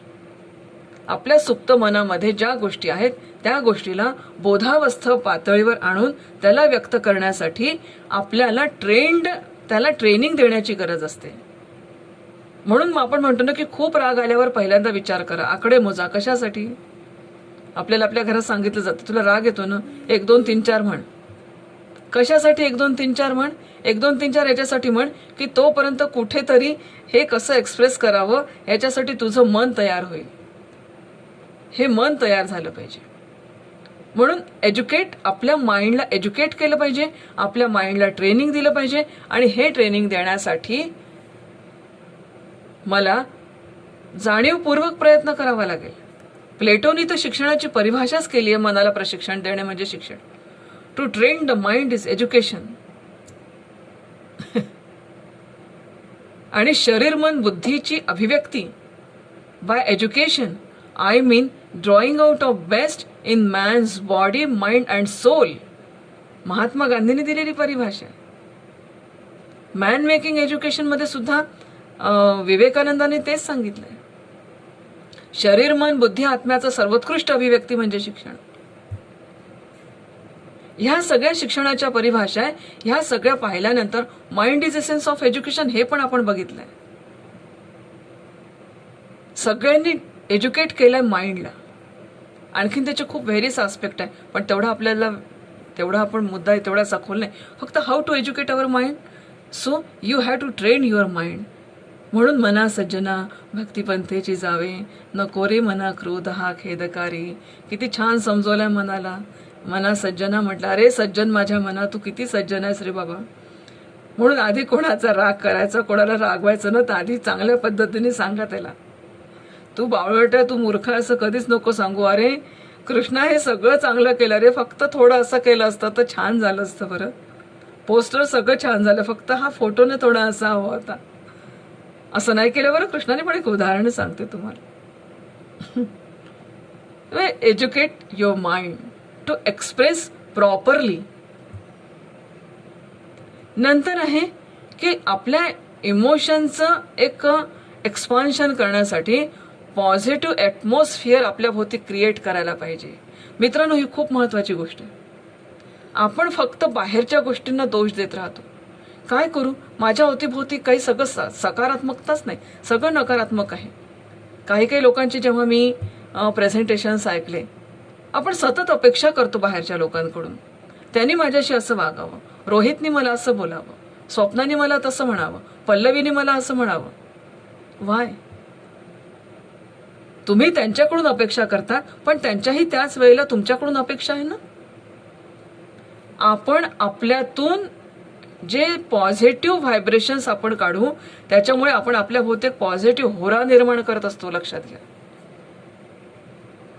[SPEAKER 1] आपल्या सुप्त मनामध्ये ज्या गोष्टी आहेत त्या गोष्टीला बोधावस्थ पातळीवर आणून त्याला व्यक्त करण्यासाठी आपल्याला त्याला ट्रेनिंग देण्याची गरज असते. म्हणून मग आपण म्हणतो ना की खूप राग आल्यावर पहिल्यांदा विचार करा, आकडे मोजा. कशासाठी? आपल्याला आपल्या घरात सांगितलं जातं तुला राग येतो ना, 1 2 3 4 म्हण. कशासाठी 1 2 3 4 म्हण? 1 2 3 4 याच्यासाठी म्हण की तोपर्यंत कुठेतरी हे कसं एक्सप्रेस करावं याच्यासाठी तुझं मन तयार होईल. हे मन तयार झालं पाहिजे. म्हणून आपल्या माइंडला एज्युकेट केलं पाहिजे, आपल्या माइंडला ट्रेनिंग दिलं पाहिजे. आणि हे ट्रेनिंग देण्यासाठी मला जाणीवपूर्वक प्रयत्न करावा लागेल. प्लेटोनी तर शिक्षणाची परिभाषाच केली आहे, मनाला प्रशिक्षण देणे म्हणजे शिक्षण. To train the mind is education. आणि शरीर मन बुद्धीची अभिव्यक्ती by education I mean drawing out of best in man's body mind and soul. Mahatma गांधींनी दिलेली परिभाषा. मॅन मेकिंग एज्युकेशन मध्ये सुद्धा विवेकानंदांनी तेच सांगितलंय. शरीर मन बुद्धी आत्म्याचं सर्वोत्कृष्ट अभिव्यक्ती म्हणजे शिक्षण. ह्या सगळ्या शिक्षणाच्या परिभाषा आहे. ह्या सगळ्या पाहिल्यानंतर mind is essence of education हे पण आपण बघितलंय. सगळ्यांनी एज्युकेट केलंय माइंडला. आणखीन त्याचे खूप व्हेरियस आस्पेक्ट आहे, पण तेवढा आपण मुद्दा आहे तेवढा सखोल नाही. फक्त how to educate our mind. So you have to train your mind. म्हणून मना सज्जना भक्तिपंथेची जावे, नको रे मना क्रोध हा खेदकारी. किती छान समजवलंय मनाला. मना सज्जना म्हटलं, अरे सज्जन माझ्या मना, तू किती सज्जन आहेस रे बाबा. म्हणून आधी कोणाचा राग करायचा, कोणाला रागवायचं ना, तर आधी चांगल्या पद्धतीने सांगा त्याला. तू बावळट आहे, तू मूर्ख आहे असं कधीच नको सांगू. अरे कृष्णा हे सगळं चांगलं केलं रे, फक्त थोडं असं केलं असतं तर छान झालं असतं. बरं पोस्टर सगळं छान झालं, फक्त हा फोटोने थोडा असा हवा होता. असं नाही केलं बरं कृष्णाने. पण एक उदाहरण सांगते तुम्हाला. Educate your mind to express properly. नंतर आहे की आपल्या इमोशनचं एक एक्सपान्शन करण्यासाठी पॉझिटिव्ह ॲटमॉस्फिअर आपल्या भोवती क्रिएट करायला पाहिजे. मित्रांनो, ही खूप महत्त्वाची गोष्ट आहे. आपण फक्त बाहेरच्या गोष्टींना दोष देत राहतो. काय करू, माझ्या अवतीभोवती काही सगळं सकारात्मकताच नाही, सगळं नकारात्मक आहे. काही लोकांची जेव्हा मी प्रेझेंटेशन्स ऐकले, आपण सतत अपेक्षा करतो बाहेरच्या लोकांकडून, त्यांनी माझ्याशी असं वागावं, रोहितनी मला असं बोलावं, स्वप्नाने मला तसं म्हणावं, पल्लवीने मला असं म्हणावं. वाय? तुम्ही त्यांच्याकडून अपेक्षा करता, पण त्यांच्याही त्याच वेळेला तुमच्याकडून अपेक्षा आहे ना. आपण आपल्यातून जे पॉझिटिव्ह व्हायब्रेशन्स आपण काढू, त्याच्यामुळे आपण आपल्या भोवती पॉझिटिव्ह होरा निर्माण करत असतो. लक्षात घ्या,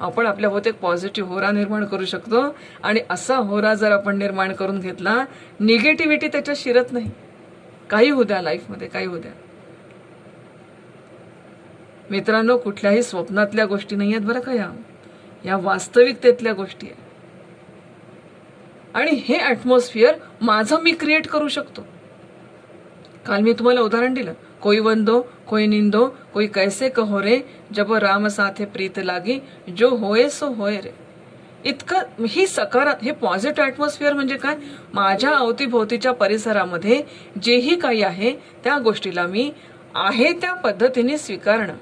[SPEAKER 1] आपण आपल्या भोवती पॉझिटिव्ह होरा निर्माण करू शकतो. आणि असा होरा जर आपण निर्माण करून घेतला, निगेटिव्हिटी त्याच्यात शिरत नाही. काही होऊ द्या लाईफमध्ये, काही होऊ द्या. मित्रांनो, कुठल्याही स्वप्नातल्या गोष्टी नाही आहेत बरं का, या वास्तविकतेतल्या गोष्टी आहेत. आणि हे ॲटमॉस्फिअर माझं मी क्रिएट करू शकतो. काल मी तुम्हाला उदाहरण दिलं, कोई वंदो कोई निंदो कोई कैसे कहो रे, जब राम साथे प्रीत लागी, जो होय सो होय रे. इतकं हे पॉझिटिव्ह ॲटमॉस्फिअर म्हणजे काय, माझ्या अवतीभोवतीच्या परिसरामध्ये जेही काही आहे त्या गोष्टीला मी आहे त्या पद्धतीने स्वीकारणं.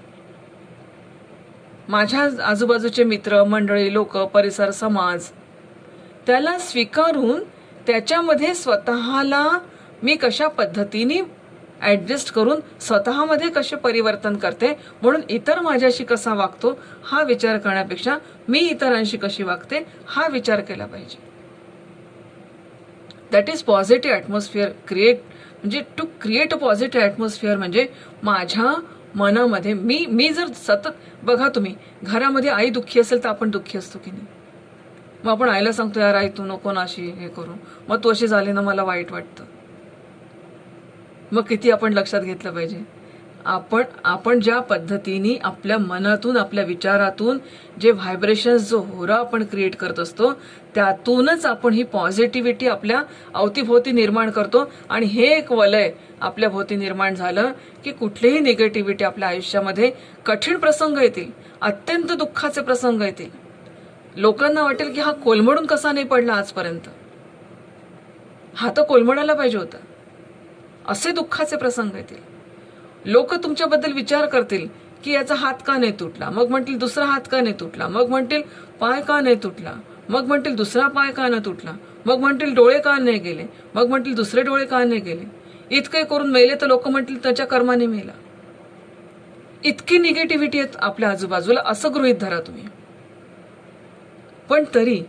[SPEAKER 1] माझ्या आजूबाजूचे मित्र मंडळी, लोक, परिसर, समाज, त्याला स्वीकारून त्याच्यामध्ये स्वतःला मी कशा पद्धतीने ॲडजस्ट करून स्वतःमध्ये कसे परिवर्तन करते, म्हणून इतर माझ्याशी कसा वागतो हा विचार करण्यापेक्षा मी इतरांशी कशी वागते हा विचार केला पाहिजे. That is positive atmosphere create. म्हणजे to create a positive atmosphere म्हणजे माझ्या मनामध्ये मी जर सतत, बघा तुम्ही घरामध्ये आई दुःखी असेल तर आपण दुःखी असतो की नाही. मग आपण आईला सांगतो, यार आई तू नको ना अशी हे करू, मग तू अशी झाली ना मला वाईट वाटतं. मग किती आपण लक्षात घेतलं पाहिजे. आपण ज्या पद्धतीने आपल्या मनातून, आपल्या विचारातून जे व्हायब्रेशन्स, जो होरा आपण क्रिएट करत असतो, त्यातूनच आपण ही पॉझिटिव्हिटी आपल्या अवतीभोवती निर्माण करतो. आणि हे एक वलय आपल्या भोवती निर्माण झालं की कुठलीही निगेटिव्हिटी आपल्या आयुष्यामध्ये, कठीण प्रसंग येतील, अत्यंत दुःखाचे प्रसंग येतील, लोकांना वाटेल की हा कोलमडून कसा नाही पडला आजपर्यंत, हा तर कोलमडायला पाहिजे होता, असे दुःखाचे प्रसंग येतील. लोक तुमच्याबद्दल विचार करतील की याचा हात का नाही तुटला, मग म्हणतील दुसरा हात का नाही तुटला, मग म्हणतील पाय का नाही तुटला, मग म्हणतील दुसरा पाय का नाही तुटला, मग म्हणतील डोळे का नाही गेले, मग म्हणतील दुसरे डोळे का नाही गेले. इतके करून मेले तर लोक म्हणतील त्याच्या कर्माने मेला. इतकी निगेटिव्हिटी आहेत आपल्या आजूबाजूला, असं गृहीत धरा तुम्ही. पण तरी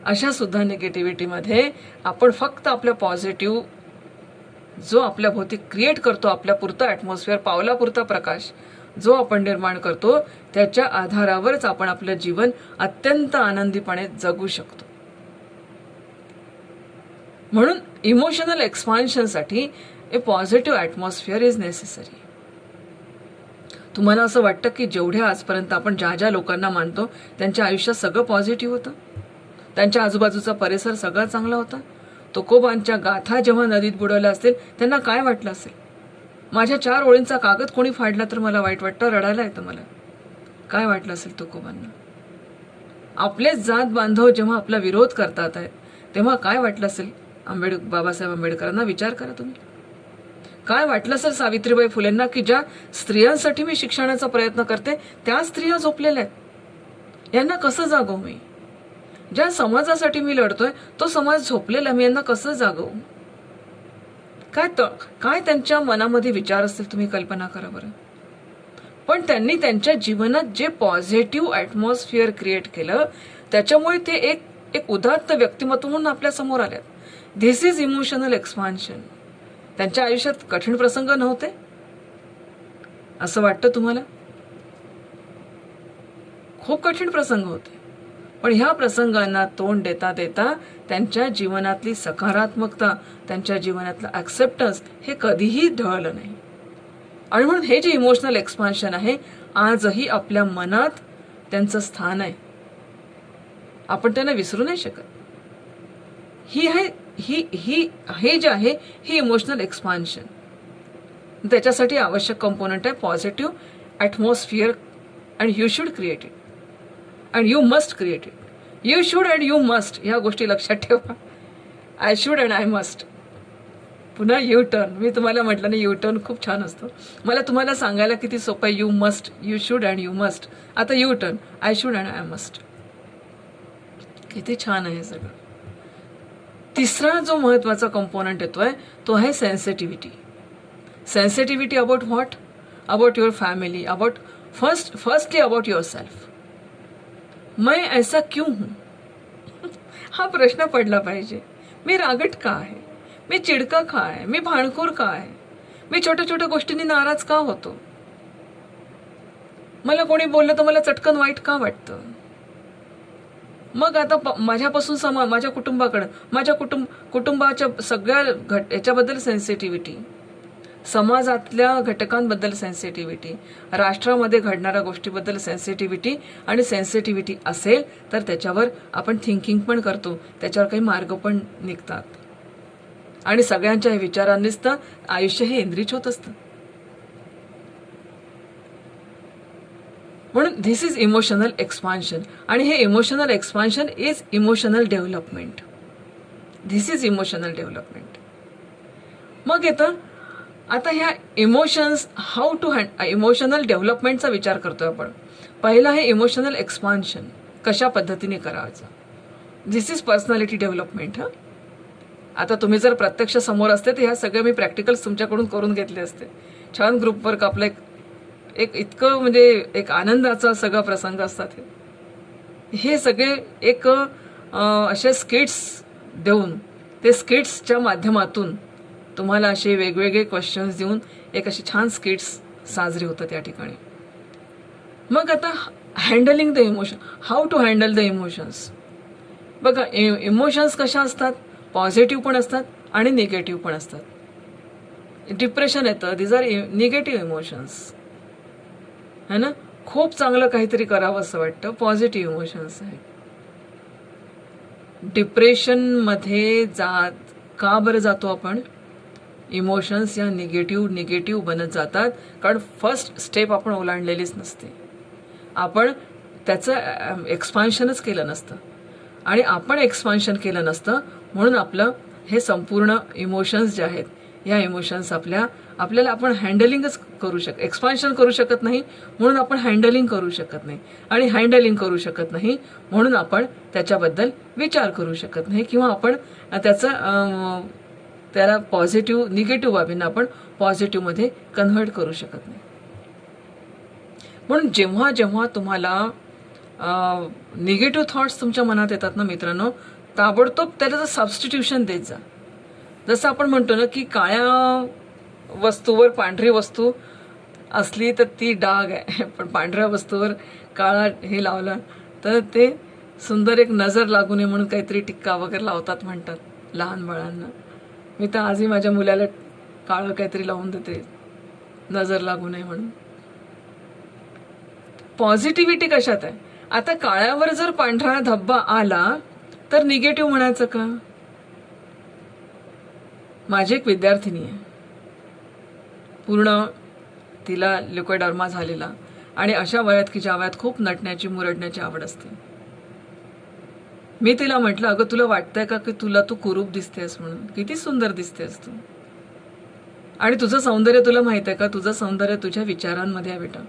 [SPEAKER 1] अशा सुद्धा निगेटिव्हिटीमध्ये आपण फक्त आपल्या पॉझिटिव्ह जो आपल्या भोवती क्रिएट करतो, आपल्या पुरता ॲटमॉस्फिअर, पावलापुरता प्रकाश, जो आपण निर्माण करतो त्याच्या आधारावरच आपण आपलं जीवन अत्यंत आनंदीपणे जगू शकतो. म्हणून इमोशनल एक्सपान्शनसाठी a positive atmosphere is necessary. तुम्हाला असं वाटतं की जेवढ्या आजपर्यंत आपण ज्या ज्या लोकांना मानतो त्यांच्या आयुष्यात सगळं पॉझिटिव्ह होतं, त्यांच्या आजूबाजूचा परिसर सगळा चांगला होता. तुकोबांच्या गाथा जेव्हा नदीत बुडवल्या असतील त्यांना काय वाटलं असेल? माझ्या 4 ओळींचा कागद कोणी फाडला तर मला वाईट वाटतं, रडायला येतं मला. काय वाटलं असेल तुकोबांना? आपलेच जात बांधव जेव्हा आपला विरोध करतात आहे तेव्हा काय वाटलं असेल बाबासाहेब आंबेडकरांना? विचार करा तुम्ही. काय वाटलं असेल सावित्रीबाई फुलेंना की ज्या स्त्रियांसाठी मी शिक्षणाचा प्रयत्न करते त्या स्त्रिया झोपलेल्या आहेत, यांना कसं जागवू मी? ज्या समाजासाठी मी लढतोय तो समाज झोपलेला, मी यांना कसं जागवू? काय त्यांच्या मनामध्ये विचार असतील तुम्ही कल्पना करा बरं. पण त्यांनी त्यांच्या जीवनात जे पॉझिटिव्ह ॲटमॉस्फिअर क्रिएट केलं त्याच्यामुळे ते एक उदात्त व्यक्तिमत्व म्हणून आपल्या समोर आल्यात. This is emotional expansion. त्यांच्या आयुष्यात कठीण प्रसंग नव्हते असं वाटतं तुम्हाला? खूप कठीण प्रसंग होते, पण ह्या प्रसंगांना तोंड देता देता त्यांच्या जीवनातली सकारात्मकता, त्यांच्या जीवनातलं ॲक्सेप्टन्स हे कधीही ढळलं नाही. आणि म्हणून हे जे इमोशनल एक्सपान्शन आहे आजही आपल्या मनात त्यांचं स्थान आहे. आपण त्यांना विसरू नाही शकत. हे जे आहे ही इमोशनल एक्सपान्शन. त्याच्यासाठी आवश्यक कंपोनंट आहे positive atmosphere and you should create it and you must create it. You should and you must ह्या गोष्टी लक्षात ठेवा. I should and I must. पुन्हा यू टर्न. मी तुम्हाला म्हटलं ना यू टर्न खूप छान असतो. मला तुम्हाला सांगायला किती सोपं आहे. You must, you should and you must. आता you turn, I should and I must. किती छान आहे सगळं. तिसरा जो महत्त्वाचा कंपोनंट येतोय तो आहे sensitivity. Sensitivity about what? About your family, about firstly about your self. मैं ऐसा क्यों हूँ हा प्रश्न पडला पाहिजे. मी रागट का आहे? मी चिडका का आहे? मी भांडखोर का आहे? मी छोट्या छोट्या गोष्टींनी नाराज का होतो? मला कोणी बोललं तर मला चटकन वाईट का वाटतं? मग आता माझ्यापासून माझ्या कुटुंबाकडं, माझ्या कुटुंबाच्या सगळ्या याच्याबद्दल सेन्सिटिव्हिटी, समाजातल्या घटकांबद्दल सेन्सिटिव्हिटी, राष्ट्रामध्ये घडणाऱ्या गोष्टीबद्दल सेन्सिटिव्हिटी. आणि सेन्सिटिव्हिटी असेल तर त्याच्यावर आपण थिंकिंग पण करतो, त्याच्यावर काही मार्ग पण निघतात. आणि सगळ्यांच्या हे विचारांनीच तर आयुष्य हे एनरिच होत असतं. म्हणून धिस इज इमोशनल एक्सपान्शन. आणि हे emotional expansion is emotional development. This is emotional development. मग येतं आता ह्या इमोशन्स हाऊ टू इमोशनल डेव्हलपमेंटचा विचार करतोय आपण. पहिला आहे इमोशनल एक्सपान्शन, कशा पद्धतीने करायचं. This is personality development. आता तुम्ही जर प्रत्यक्ष समोर असते तर ह्या सगळ्या मी प्रॅक्टिकल्स तुमच्याकडून करून घेतले असते. छान ग्रुप वर्क आपलं एक इतकं म्हणजे एक आनंदाचा सगळा प्रसंग असतात. हे सगळे एक असे स्किट्स देऊन, ते स्किट्सच्या माध्यमातून तुम्हाला असे वेगवेगळे क्वेश्चन्स देऊन एक अशी छान स्किट्स साजरी होतात त्या ठिकाणी. मग आता handling the emotion, how to handle the emotions. बघा इमोशन्स कशा असतात? पॉझिटिव्ह पण असतात आणि निगेटिव्ह पण असतात. डिप्रेशन येतं, दिज आर निगेटिव्ह इमोशन्स है ना. खूप चांगलं काहीतरी करावं असं वाटतं, पॉझिटिव्ह इमोशन्स आहे. डिप्रेशनमध्ये का बरं जातो आपण? इमोशन्स या निगेटिव्ह बनत जातात कारण फर्स्ट स्टेप आपण ओलांडलेलीच नसते. आपण त्याचं एक्सपान्शनच केलं नसतं. आणि आपण एक्सपान्शन केलं नसतं म्हणून आपलं हे संपूर्ण इमोशन्स जे आहेत ह्या इमोशन्स आपल्याला आपण हँडलिंगच करू एक्सपान्शन करू शकत नाही म्हणून आपण हँडलिंग करू शकत नाही. आणि हँडलिंग करू शकत नाही म्हणून आपण त्याच्याबद्दल विचार करू शकत नाही किंवा आपण त्याला पॉझिटिव्ह निगेटिव्ह बाबींना आपण पॉझिटिव्हमध्ये कन्व्हर्ट करू शकत नाही. म्हणून जेव्हा जेव्हा तुम्हाला निगेटिव्ह थॉट्स तुमच्या मनात येतात ना मित्रांनो, ताबडतोब त्याला सबस्टिट्यूशन देत जा. जसं आपण म्हणतो ना की काळ्या वस्तूवर पांढरी वस्तू असली तर ती डाग आहे, पण पांढऱ्या वस्तूवर काळा हे लावलं तर ते सुंदर एक नजर लागू नये म्हणून काहीतरी टिक्का वगैरे लावतात म्हणतात लहान बाळांना. मी तर आजही माझ्या मुलाला काळं काहीतरी लावून देते नजर लागू नये म्हणून. पॉझिटिव्हिटी कशात आहे? आता काळ्यावर जर पांढरा धब्बा आला तर निगेटिव्ह म्हणायचं का? माझी एक विद्यार्थिनी आहे, पूर्ण तिला ल्युकोडर्मा झालेला, आणि अशा वयात की ज्या वयात खूप नटण्याची मुरडण्याची आवड असते. मी तिला म्हटलं, अगं तुला वाटतंय का की तुला तू कुरूप दिसतेस म्हणून? किती सुंदर दिसतेस तू, आणि तुझं सौंदर्य तुला माहित आहे का? तुझं सौंदर्य तुझ्या विचारांमध्ये आहे बेटा.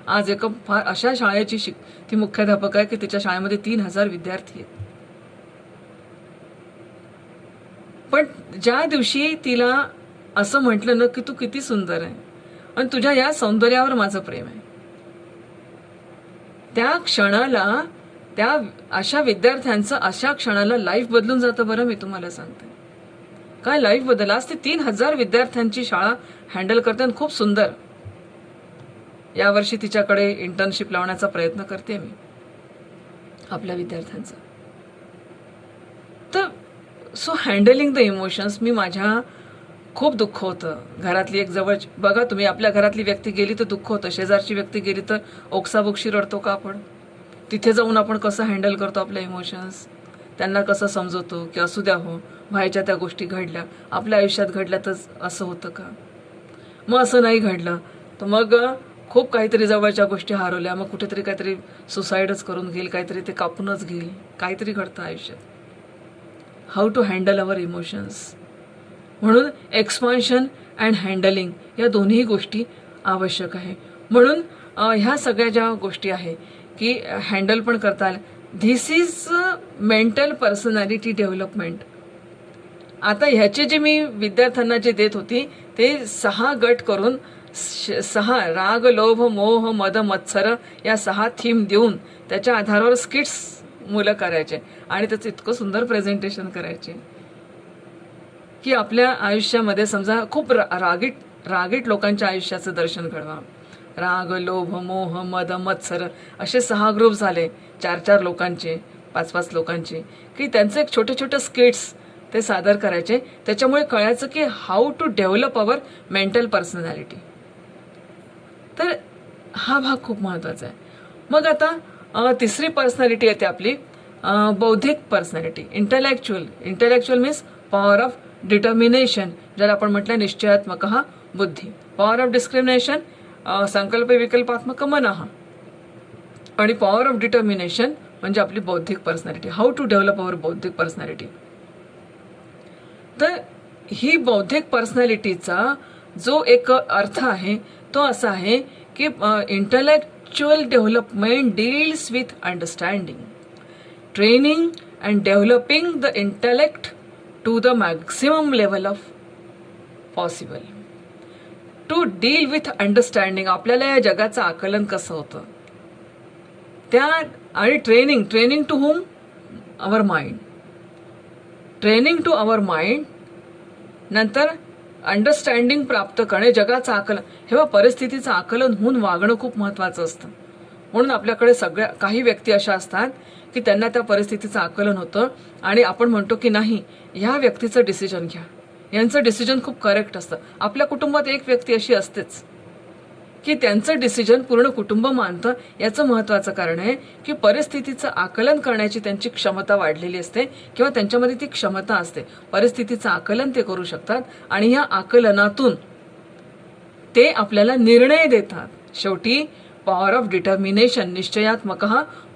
[SPEAKER 1] आज एका फार अशा शाळेची ती मुख्याध्यापक आहे की तिच्या शाळेमध्ये 3,000 विद्यार्थी आहेत. पण ज्या दिवशी तिला असं म्हटलं ना की तू किती सुंदर आहे आणि तुझ्या या सौंदर्यावर माझं प्रेम आहे, त्या क्षणाला त्या अशा विद्यार्थ्यांचं अशा क्षणाला लाईफ बदलून जातं. बरं, मी तुम्हाला सांगते काय लाईफ बदल. आज ती 3,000 विद्यार्थ्यांची शाळा हँडल करते आणि खूप सुंदर. यावर्षी तिच्याकडे इंटर्नशिप लावण्याचा प्रयत्न करते मी आपल्या विद्यार्थ्यांचा. तर सो हँडलिंग द इमोशन्स. मी माझ्या खूप दुःख होतं. घरातली एक जवळ, बघा तुम्ही, आपल्या घरातली व्यक्ती गेली तर दुःख होतं, शेजारची व्यक्ती गेली तर ओक्साबोक्षी रडतो का आपण? तिथे जाऊन आपण कसं हँडल करतो आपले इमोशन्स, त्यांना कसं समजवतो की असू द्या हो, व्हायच्या त्या गोष्टी घडल्या, आपल्या आयुष्यात घडल्या तर असं होतं का? मग असं नाही घडलं तर मग खूप काहीतरी जवळच्या गोष्टी हरवल्या, मग कुठेतरी काहीतरी सुसाईडच करून घेईल, काहीतरी ते कापूनच घेईल, काहीतरी घडतं आयुष्यात. How to handle our emotions. म्हणून एक्सपान्शन अँड हँडलिंग या दोन्ही गोष्टी आवश्यक आहे. म्हणून ह्या सगळ्या ज्या गोष्टी आहे की हँडल पण करता आल्या. This is mental personality development. आता ह्याचे जे मी विद्यार्थ्यांना जे देत होती ते 6 गट करून 6 राग, लोभ, मोह, मद, मत्सर या 6 थीम देऊन त्याच्या आधारावर स्किट्स मुलं करायचे आणि त्याचं इतकं सुंदर प्रेझेंटेशन करायचे की आपल्या आयुष्यामध्ये समजा खूप रागीट लोकांच्या आयुष्याचं दर्शन घडवा. राग, लोभ, मोह, मद, मत्सर असे 6 ग्रुप झाले, 4-4 लोकांचे, 5-5 लोकांचे, की त्यांचे एक छोटे छोटे स्किट्स ते सादर करायचे. त्याच्यामुळे कळायचं की how to develop our mental personality. तर हा भाग खूप महत्त्वाचा आहे. मग आता तिसरी पर्सनॅलिटी येते आपली बौद्धिक personality. Intellectual means power of determination, ज्याला आपण म्हटलं निश्चयात्मक बुद्धी. पॉवर ऑफ डिस्क्रिमिनेशन संकल्प विकल्पात्मक मनः, आणि पॉवर ऑफ डिटर्मिनेशन म्हणजे आपली बौद्धिक personality. How to develop our बौद्धिक पर्सनॅलिटी. तर ही बौद्धिक पर्सनॅलिटीचा जो एक अर्थ आहे तो असा आहे की intellectual development deals with understanding, training and developing the intellect to the maximum level of possible. To deal with understanding, आपल्याला या जगाचं आकलन कसं होतं त्या, आणि training to hmm? Our mind. Training to our mind. नंतर अंडरस्टँडिंग प्राप्त करणे, जगाचं आकलन. हे परिस्थितीचं आकलन होऊन वागणं खूप महत्त्वाचं असतं. म्हणून आपल्याकडे काही व्यक्ती अशा असतात की त्यांना त्या परिस्थितीचं आकलन होतं आणि आपण म्हणतो की नाही, ह्या व्यक्तीचं डिसिजन घ्या, यांचं डिसिजन खूप करेक्ट असतं. आपल्या कुटुंबात एक व्यक्ती अशी असतेच की त्यांचं डिसिजन पूर्ण कुटुंब मानतं. याचं महत्त्वाचं कारण आहे की परिस्थितीचं आकलन करण्याची त्यांची क्षमता वाढलेली असते किंवा त्यांच्यामध्ये ती क्षमता असते. परिस्थितीचं आकलन ते करू शकतात आणि ह्या आकलनातून ते आपल्याला निर्णय देतात. शेवटी पॉवर ऑफ डिटर्मिनेशन, निश्चयात्मक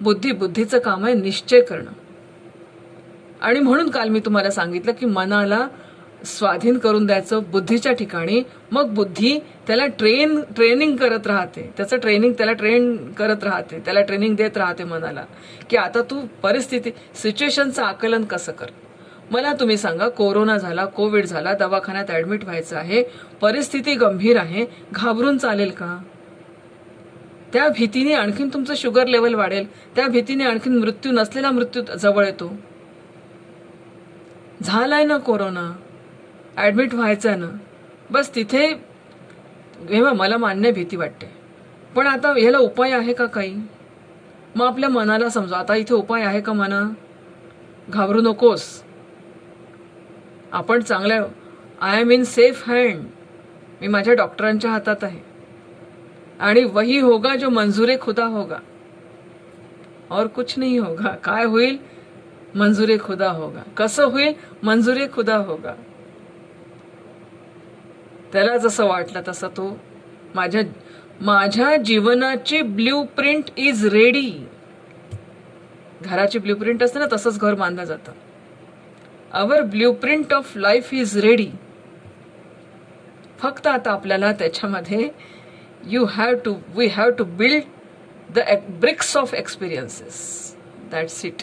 [SPEAKER 1] बुद्धीचं काम आहे निश्चय करणं. आणि म्हणून काल मी तुम्हाला सांगितलं की मनाला स्वाधीन करून द्यायचं बुद्धीच्या ठिकाणी. मग बुद्धी त्याला ट्रेनिंग करत राहते, त्याला ट्रेन करत राहते, त्याला ट्रेनिंग देत राहते मनाला की आता तू सिच्युएशनचं आकलन कसं कर. मला तुम्ही सांगा, कोरोना झाला, कोविड झाला, दवाखान्यात ऍडमिट व्हायचं आहे, परिस्थिती गंभीर आहे, घाबरून चालेल का? त्या भीतीने आणखीन तुमचं शुगर लेवल वाढेल, त्या भीतीने आणखीन नसलेला मृत्यू जवळ येतो. झालाय ना कोरोना, ऍडमिट व्हायचं ना, बस तिथे तेव्हा मला मान्य भीती वाटते, पण आता ह्याला उपाय आहे का काही? मग आपल्या मनाला समजा आता इथे उपाय आहे का? मना, घाबरू नकोस, आपण चांगल्या, I am in safe hand, मी माझ्या डॉक्टरांच्या हातात आहे, आणि वही होगा जो मंजूर खुदा होगा, और कुछ नहीं होगा. काय होईल? मंजूर खुदा होगा. कसं होईल? मंजूर खुदा होगा. त्याला जसं वाटलं तसं तो माझ्या जीवनाची ब्ल्यूप्रिंट इज रेडी. घराची ब्ल्यूप्रिंट असते ना, तसंच घर बांधलं जातं. Our blueprint of life is ready. फक्त आता आपल्याला त्याच्यामध्ये we have to build the bricks of experiences. That's it.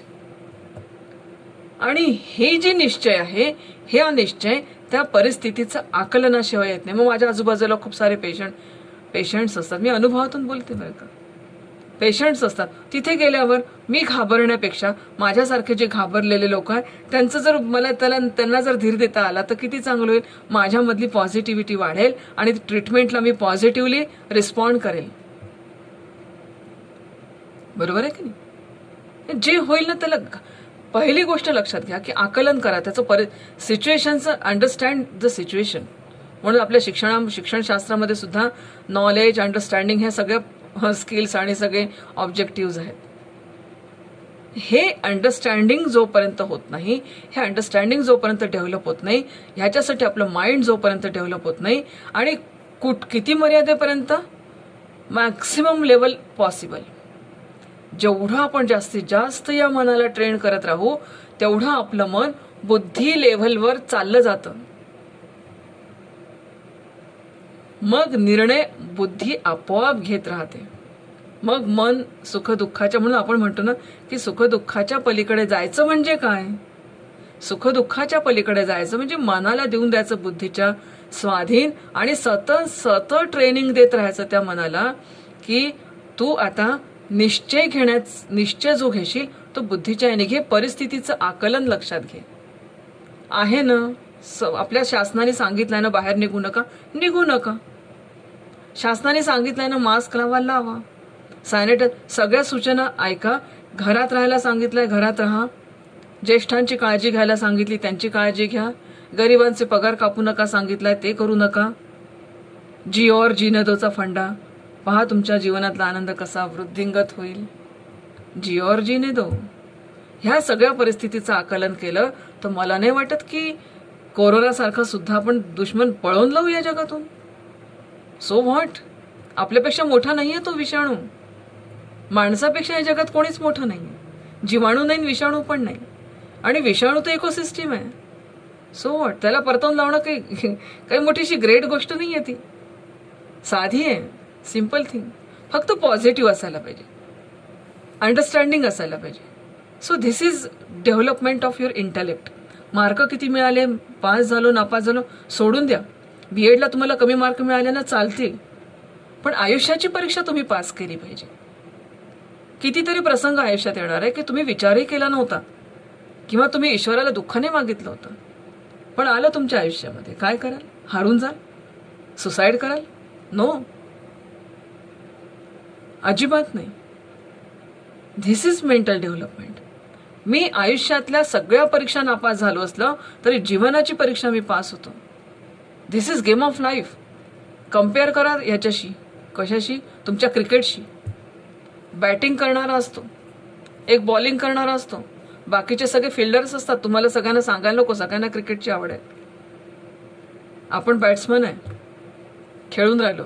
[SPEAKER 1] आणि हे जे निश्चय आहे, हे निश्चय त्या परिस्थितीचं आकलनाशिवाय येत नाही. मग माझ्या आजूबाजूला खूप सारे पेशंट्स असतात, मी अनुभवातून बोलते बरं का, पेशंट्स असतात. तिथे गेल्यावर मी घाबरण्यापेक्षा माझ्यासारखे जे घाबरलेले लोक आहेत त्यांचं जर मला त्यांना जर धीर देता आला तर किती चांगलं होईल. माझ्यामधली पॉझिटिव्हिटी वाढेल आणि ट्रीटमेंटला मी पॉझिटिव्हली रिस्पॉन्ड करेल. बरोबर आहे की नाही? जे होईल ना त्याला पहिली गोष्ट लक्षात घ्या की आकलन करा त्याचं, सिच्युएशनचं, अंडरस्टँड द सिच्युएशन. म्हणून आपल्या शिक्षणशास्त्रामध्ये सुद्धा नॉलेज, अंडरस्टँडिंग ह्या सगळ्या स्किल्स आणि सगळे ऑब्जेक्टिव्ह आहेत. हे अंडरस्टँडिंग जोपर्यंत होत नाही, हे अंडरस्टँडिंग जोपर्यंत डेव्हलप होत नाही, ह्याच्यासाठी आपलं माइंड जोपर्यंत डेव्हलप होत नाही, आणि किती मर्यादेपर्यंत, मॅक्सिमम लेवल पॉसिबल, जेवढं आपण जास्तीत जास्त या मनाला ट्रेन करत राहू तेवढं आपलं मन बुद्धी लेव्हलवर चाललं जातं. मग निर्णय बुद्धी आपोआप घेत राहते. मग मन सुखदुःखाच्या, म्हणून आपण म्हणतो ना की सुखदुःखाच्या पलीकडे जायचं म्हणजे काय? सुखदुःखाच्या पलीकडे जायचं म्हणजे मनाला देऊन द्यायचं बुद्धीच्या स्वाधीन, आणि सतत ट्रेनिंग देत राहायचं त्या मनाला की तू आता निश्चय जो घेशील तो बुद्धीच्या याने घे. परिस्थितीचं आकलन लक्षात घे. आहे ना, आपल्या शासनाने सांगितलंय ना बाहेर निघू नका. शासनाने सांगितलंय ना मास्क लावा, सॅनिटायझर, सगळ्या सूचना ऐका. घरात राहायला सांगितलंय, घरात राहा. ज्येष्ठांची काळजी घ्यायला सांगितली, त्यांची काळजी घ्या. गरिबांचे पगार कापू नका सांगितलंय, ते करू नका. जी और जीने दोचा फंडा, पहा तुमच्या जीवनातला आनंद कसा वृद्धिंगत होईल. जी और जीने दो. ह्या सगळ्या परिस्थितीचं आकलन केलं तर मला नाही वाटत की कोरोनासारखा सुद्धा आपण दुश्मन पळवून लावू या जगातून. सो व्हॉट, आपल्यापेक्षा मोठा नाहीये तो विषाणू. माणसापेक्षा या जगात कोणीच मोठं नाहीये. जीवाणू नाही, विषाणू पण नाही, आणि विषाणू तर इकोसिस्टीम आहे. सो व्हॉट, त्याला परतवून लावणं काही मोठीशी ग्रेट गोष्ट नाहीये. ती साधी आहे, सिम्पल थिंग. फक्त पॉझिटिव्ह असायला पाहिजे, अंडरस्टँडिंग असायला पाहिजे. So this is development of your intellect. Mark किती मिळाले, पास झालो नापास झालो सोडून द्या. बीएडला तुम्हाला कमी मार्क मिळाले ना चालतील, पण आयुष्याची परीक्षा तुम्ही पास केली पाहिजे. कितीतरी प्रसंग आयुष्यात येणार आहे की तुम्ही विचारही केला नव्हता, किंवा तुम्ही ईश्वराला दुःखाने मागितलं होतं, पण आलं तुमच्या आयुष्यामध्ये. काय कराल? हारून जाल? सुसाईड कराल? नो, अजिबात नाही. This is mental development. मी आयुष्यातल्या सगळ्या परीक्षा नापास झालो असलं तरी जीवनाची परीक्षा मी पास होतो. This is game of life. Compare करा याच्याशी. कशाशी? तुमच्या क्रिकेटशी. बॅटिंग करणारा असतो, एक बॉलिंग करणारा असतो, बाकीचे सगळे फिल्डर्स असतात. तुम्हाला सगळ्यांना सांगायला नको, सगळ्यांना क्रिकेटची आवड आहे. आपण बॅट्समन आहे, खेळून राहिलो.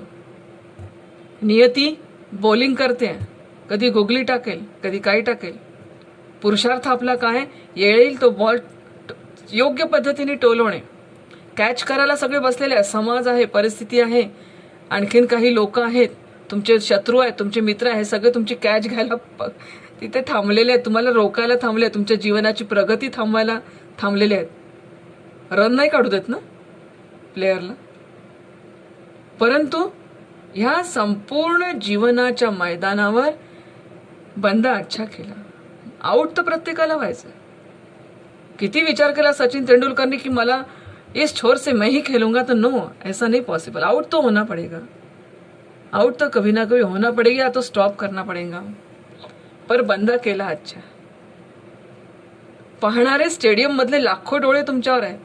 [SPEAKER 1] नियती बॉलिंग करते, कधी गोगली टाकेल, कधी काही टाकेल. पुरुषार्थ आपला काय? येईल तो बॉल योग्य पद्धतीने टोलवणे. कॅच करायला सगळे बसलेले आहेत. समाज आहे, परिस्थिती आहे, आणखीन काही लोक आहेत, तुमचे शत्रू आहेत, तुमचे मित्र आहेत, सगळे तुमची कॅच घ्यायला तिथे थांबलेले आहेत, तुम्हाला रोकायला थांबले आहेत, तुमच्या जीवनाची प्रगती थांबवायला थांबलेले आहेत. रन नाही काढू देत ना प्लेयरला. परंतु ह्या संपूर्ण जीवनाच्या मैदानावर बंद अच्छा केला. आउट तर प्रत्येकाला व्हायचं. किती विचार केला सचिन तेंदुलकरने की मला इस छोर से मैं ही खेलूंगा, तो नो, ऐसा नहीं पॉसिबल. आउट तो होना पड़ेगा. आउट तो कभी ना कभी होना पड़ेगा, तो स्टॉप करना पडेगा. पर बंद केला. अच्छा, पाहणारे स्टेडियम मधले लाखो डोळे तुमच्यावर आहेत.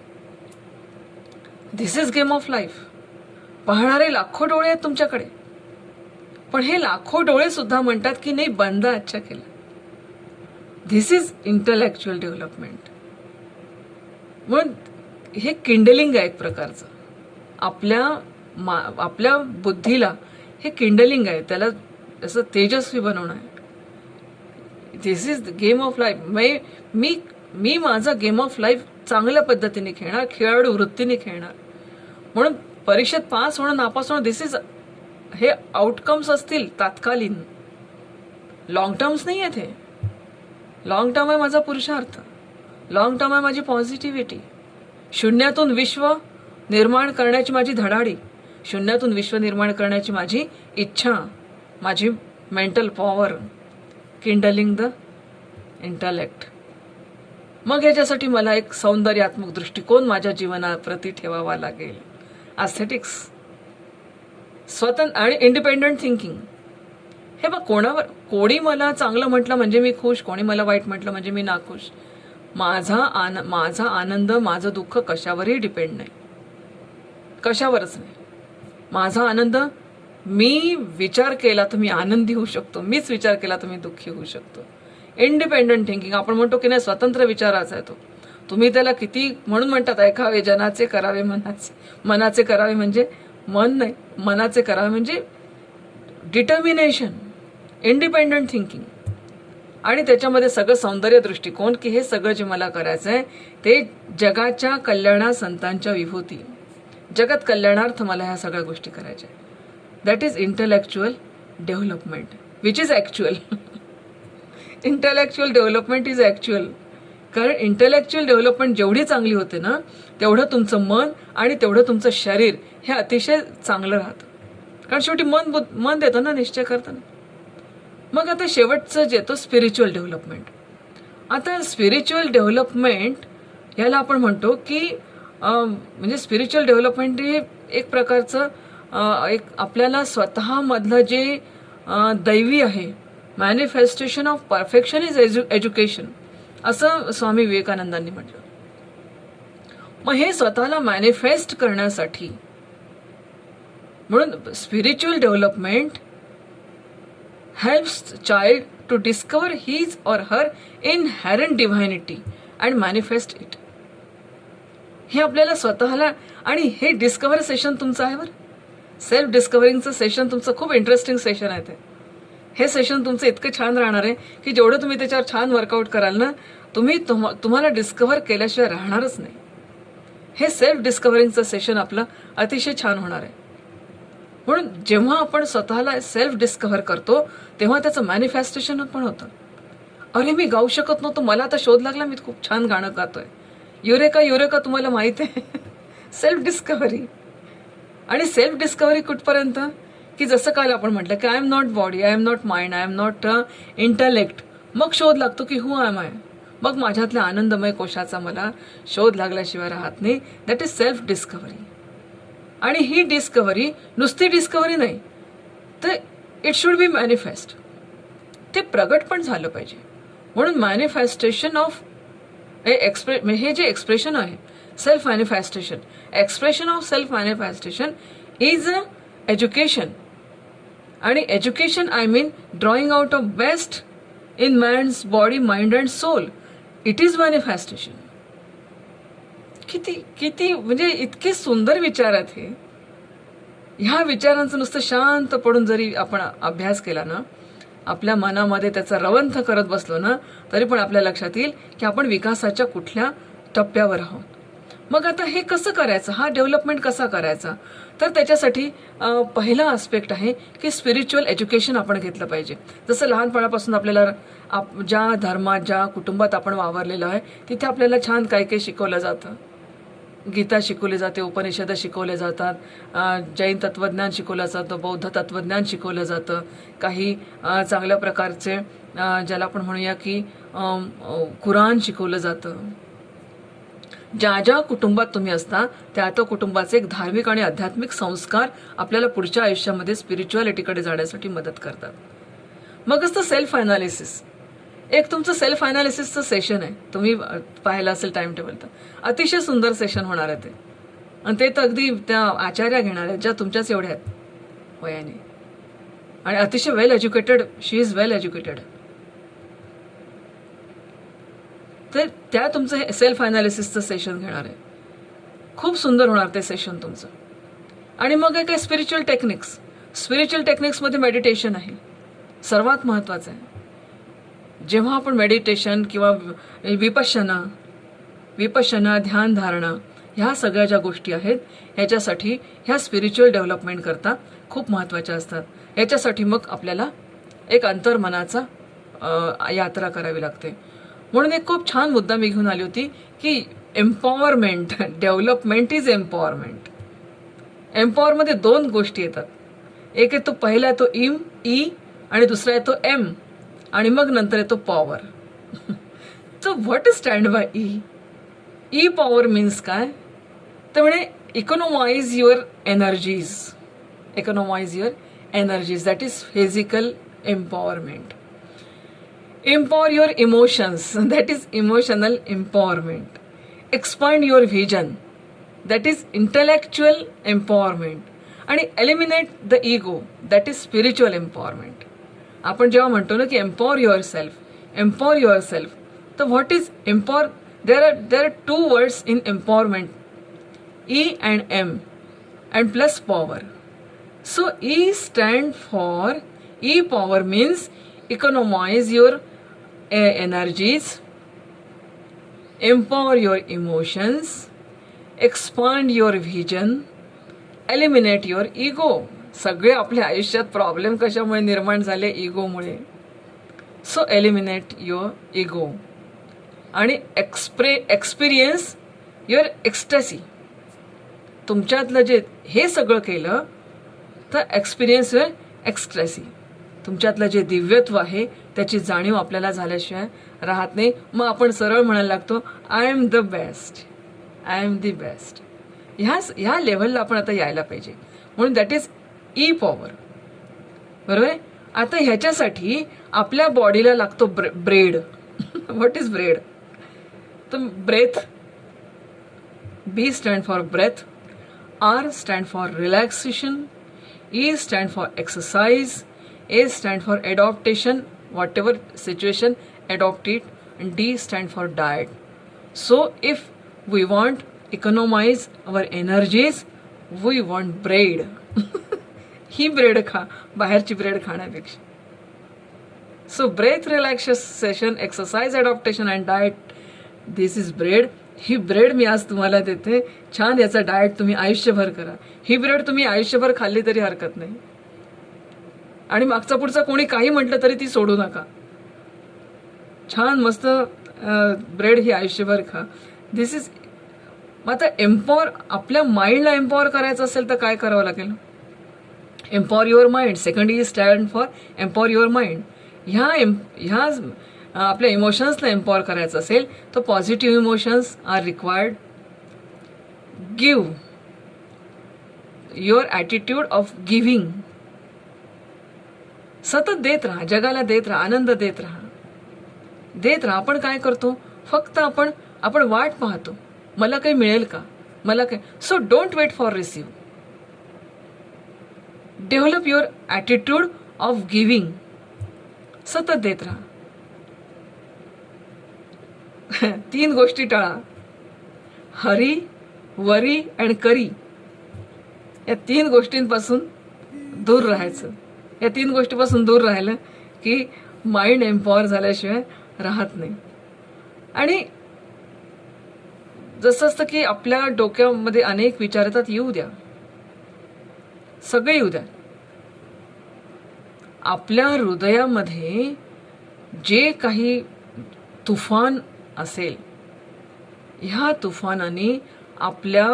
[SPEAKER 1] दिस इज गेम ऑफ लाईफ. पाहणारे लाखो डोळे आहेत तुमच्याकडे, पण हे लाखो डोळे सुद्धा म्हणतात की नाही, बंद अच्छा केलं. This is intellectual development. म्हणून हे किंडलिंग आहे एक प्रकारचं. आपल्या बुद्धीला हे किंडलिंग आहे, त्याला असं तेजस्वी बनवणं आहे. This is game of life. मी माझा गेम ऑफ लाईफ चांगल्या पद्धतीने खेळणार, खेळाडू वृत्तीने खेळणार. म्हणून परीक्षेत पास होणं नापास होणं, दिस इज, हे आउटकम्स असतील तात्कालीन, लॉंग टर्म्स नाही आहेत. हे लॉंग टर्म आहे माझा पुरुषार्थ, लॉंग टर्म आहे माझी पॉझिटिव्हिटी, शून्यातून विश्व निर्माण करण्याची माझी धडाडी, शून्यातून विश्व निर्माण करण्याची माझी इच्छा, माझी mental power, Kindling the intellect. मग याच्यासाठी मला एक सौंदर्यात्मक दृष्टिकोन माझ्या जीवनाप्रती ठेवावा लागेल. ॲस्थेटिक्स, स्वतंत्र आणि इंडिपेंडंट थिंकिंग. हे बघ, कोणी मला चांगलं म्हटलं म्हणजे मी खुश, कोणी मला वाईट म्हटलं म्हणजे मी नाखुश. माझा आनंद, माझं दुःख कशावरही डिपेंड नाही, कशावरच नाही. माझा आनंद, मी विचार केला तर मी आनंदी होऊ शकतो, मीच विचार केला तर मी दुःखी होऊ शकतो. इंडिपेंडंट थिंकिंग, आपण म्हणतो की नाही स्वतंत्र विचाराचा आहे तो. तुम्ही त्याला किती म्हणून म्हणतात, ऐकावे जनाचे करावे मनाचे. मनाचे करावे म्हणजे मन नाही, मनाचे करावे म्हणजे डिटर्मिनेशन, इंडिपेंडंट थिंकिंग. आणि त्याच्यामध्ये सगळं सौंदर्य दृष्टिकोन, की हे सगळं जे मला करायचं आहे ते जगाच्या कल्याणा संतांच्या विभूती, जगत कल्याणार्थ मला ह्या सगळ्या गोष्टी करायच्या. That is intellectual development, which is actual. Intellectual development is actual. कारण इंटलेक्च्युअल डेव्हलपमेंट जेवढी चांगली होते ना, तेवढं तुमचं मन आणि तेवढं तुमचं शरीर हे अतिशय चांगलं राहतं. कारण शेवटी मन देतं ना निश्चय करताना. मग आता शेवटचं जे तो स्पिरिच्युअल डेव्हलपमेंट. आता स्पिरिच्युअल डेव्हलपमेंट याला आपण म्हणतो की म्हणजे स्पिरिच्युअल डेव्हलपमेंट हे एक प्रकारचं एक आपल्याला स्वतःमधलं जे दैवी आहे, manifestation of perfection is education, असं स्वामी विवेकानंदांनी म्हटलं. मग हे स्वतःला मॅनिफेस्ट करण्यासाठी, म्हणून spiritual development helps child to discover his or her inherent divinity and manifest it. हे आपल्याला स्वतःला, आणि हे डिस्कवर सेशन तुमचं आहे बरं. सेल्फ डिस्कवरिंगचं सेशन तुमचं खूप इंटरेस्टिंग सेशन आहे ते. हे सेशन तुमचं इतकं छान राहणार आहे की जेवढं तुम्ही त्याच्यावर छान वर्कआउट कराल ना, तुम्हाला डिस्कवर केल्याशिवाय राहणारच नाही. हे सेल्फ डिस्कवरिंगचं सेशन आपलं अतिशय छान होणार आहे. म्हणून जेव्हा आपण स्वतःला सेल्फ डिस्कव्हर करतो तेव्हा त्याचं मॅनिफेस्टेशन पण होतं. अरे मी गाऊ शकत नव्हतो, मला आता शोध लागला, मी खूप छान गाणं गातोय. युरेका तुम्हाला माहिती आहे. Self discovery. आणि सेल्फ डिस्कव्हरी कुठपर्यंत, की जसं काल आपण म्हटलं की I am not body, I am not mind, I am not intellect. मग शोध लागतो की हू एम आय. मग माझ्यातल्या आनंदमय कोशाचा मला शोध लागल्याशिवाय राहत नाही. That is self discovery. आणि ही डिस्कव्हरी नुसती डिस्कव्हरी नाही, तर इट शुड बी मॅनिफेस्ट. ते प्रगट पण झालं पाहिजे. म्हणून मॅनिफेस्टेशन ऑफ हे जे एक्सप्रेशन आहे, self manifestation, expression of self manifestation is education. आणि education I mean drawing out of best in man's body, mind and soul. It is manifestation. किती म्हणजे इतके सुंदर विचार आहेत हे. ह्या विचारांचं नुसतं शांत पडून जरी आपण अभ्यास केला ना, आपल्या मनामध्ये त्याचा रवंथ करत बसलो ना, तरी पण आपल्या लक्षात येईल की आपण विकासाच्या कुठल्या टप्प्यावर आहोत. मग आता हे कसं करायचं, हा डेव्हलपमेंट कसा करायचा, तर त्याच्यासाठी पहिला आस्पेक्ट आहे की स्पिरिच्युअल एज्युकेशन आपण घेतलं पाहिजे. जसं लहानपणापासून आपल्याला ज्या धर्मात, ज्या कुटुंबात आपण वावरलेलं आहे तिथे आपल्याला छान काही शिकवलं जातं. गीता शिकवली जाते, उपनिषद शिकवले जातात, जैन तत्वज्ञान शिकवलं जातं, बौद्ध तत्वज्ञान शिकवलं जातं, काही चांगल्या प्रकारचे ज्याला आपण म्हणूया की कुराण शिकवलं जातं. ज्या ज्या कुटुंबात तुम्ही असता त्या त्या कुटुंबाचे एक धार्मिक आणि आध्यात्मिक संस्कार आपल्याला पुढच्या आयुष्यामध्ये स्पिरिच्युअलिटीकडे जाण्यासाठी मदत करतात. मग असतं सेल्फ अनालिसिस. एक तुमचं सेल्फ अनालिसिसचं सेशन आहे, तुम्ही पाहिलं असेल टाइम टेबल तर अतिशय सुंदर सेशन होणार आहे ते. आणि ते तर अगदी त्या आचार्या घेणार आहेत ज्या तुमच्याच एवढ्या आहेत वयाने आणि अतिशय well educated. She is well educated. तर त्या तुमचं सेल्फ अनालिसिसचं सेशन घेणार आहे. खूप सुंदर होणार ते सेशन तुमचं. आणि मग काय स्पिरिच्युअल टेक्निक्स. स्पिरिच्युअल टेक्निक्समध्ये मेडिटेशन आहे, सर्वात महत्त्वाचं आहे. जेव्हा आपण मेडिटेशन किंवा विपश्यना ध्यान धारणा ह्या सगळ्या ज्या गोष्टी आहेत ह्याच्यासाठी ह्या स्पिरिच्युअल डेव्हलपमेंट करता खूप महत्त्वाच्या असतात. ह्याच्यासाठी मग आपल्याला एक अंतर्मनाचा यात्रा करावी लागते. म्हणून एक खूप छान मुद्दा मी घेऊन आली होती की एम्पॉवरमेंट. Development is empowerment. एम्पॉवरमध्ये 2 गोष्टी येतात. एक आहे तो पहिला आहे तो ई आणि दुसरा आहे तो एम आणि मग नंतर येतो पॉवर. तर what is stand by E. E power means काय तर म्हणे economize your energies. Economize your energies that is physical empowerment. Empower your emotions, that is emotional empowerment. Expand your vision, that is intellectual empowerment. आणि eliminate the ego, that is spiritual empowerment. आपण जेव्हा म्हणतो ना की empower yourself, तर what is empower? There are 2 words in empowerment, E and M, and plus power. So E stand for, E power means economize your energies, empower your emotions, expand your vision, eliminate your ego. सगळे आपल्या आयुष्यात problem कशामुळे निर्माण झाले? इगोमुळे. So eliminate your ego आणि experience your एक्स्टॅसी. तुमच्यातलं जे हे सगळं केलं तर एक्सपिरियन्स युअर एक्स्टॅसी. तुमच्यातलं जे दिव्यत्व आहे त्याची जाणीव आपल्याला झाल्याशिवाय राहत नाही. मग आपण सरळ म्हणायला लागतो I am the best, I am the best. ह्या लेव्हलला आपण आता यायला पाहिजे. म्हणून दॅट इज ई पॉवर. बरोबर आहे. आता ह्याच्यासाठी आपल्या बॉडीला लागतो ब्रेड. What is bread? तर breath. B stand for breath, R stand for relaxation, E stand for exercise, A stand for adaptation, whatever situation, adopt it, and D stand for diet. So if we want economize our energies, we want bread. ही bread खा, बाहेरची bread खाण्यापेक्षा. So breath relaxation, exercise, adaptation and diet. This is bread. ही bread मी आज तुम्हाला देते. छान याचा डाएट तुम्ही आयुष्यभर करा. ही ब्रेड तुम्ही आयुष्यभर खाल्ली तरी हरकत नाही. आणि मागचा पुढचा कोणी काही म्हटलं तरी ती सोडू नका. छान मस्त ब्रेड ही आयुष्यभर खा. दिस इज. आता एम्पॉवर, आपल्या माइंडला एम्पॉवर करायचं असेल तर काय करावं लागेल? Empower your mind. Second is stand for empower your mind. ह्या आपल्या इमोशन्सला एम्पॉवर करायचं असेल तर positive emotions are required. Give your attitude of giving. सतत देत राहा, जगाला देत राहा, आनंद देत राहा, देत राहा. आपण काय करतो? फक्त आपण वाट पाहतो, मला काही मिळेल का, मला काय. So don't wait for receive. Develop your attitude of giving. सतत देत राहा. 3 गोष्टी टाळा. हरी, वरी आणि करी या 3 गोष्टींपासून दूर राहायचं. या 3 गोष्टीपासून दूर राहिलं की माइंड एम्पॉवर झाल्याशिवाय राहत नाही. आणि जसं असतं की आपल्या डोक्यामध्ये अनेक विचार येतात, येऊ द्या, सगळे येऊ द्या. आपल्या हृदयामध्ये जे काही तुफान असेल, ह्या तुफानाने आपल्या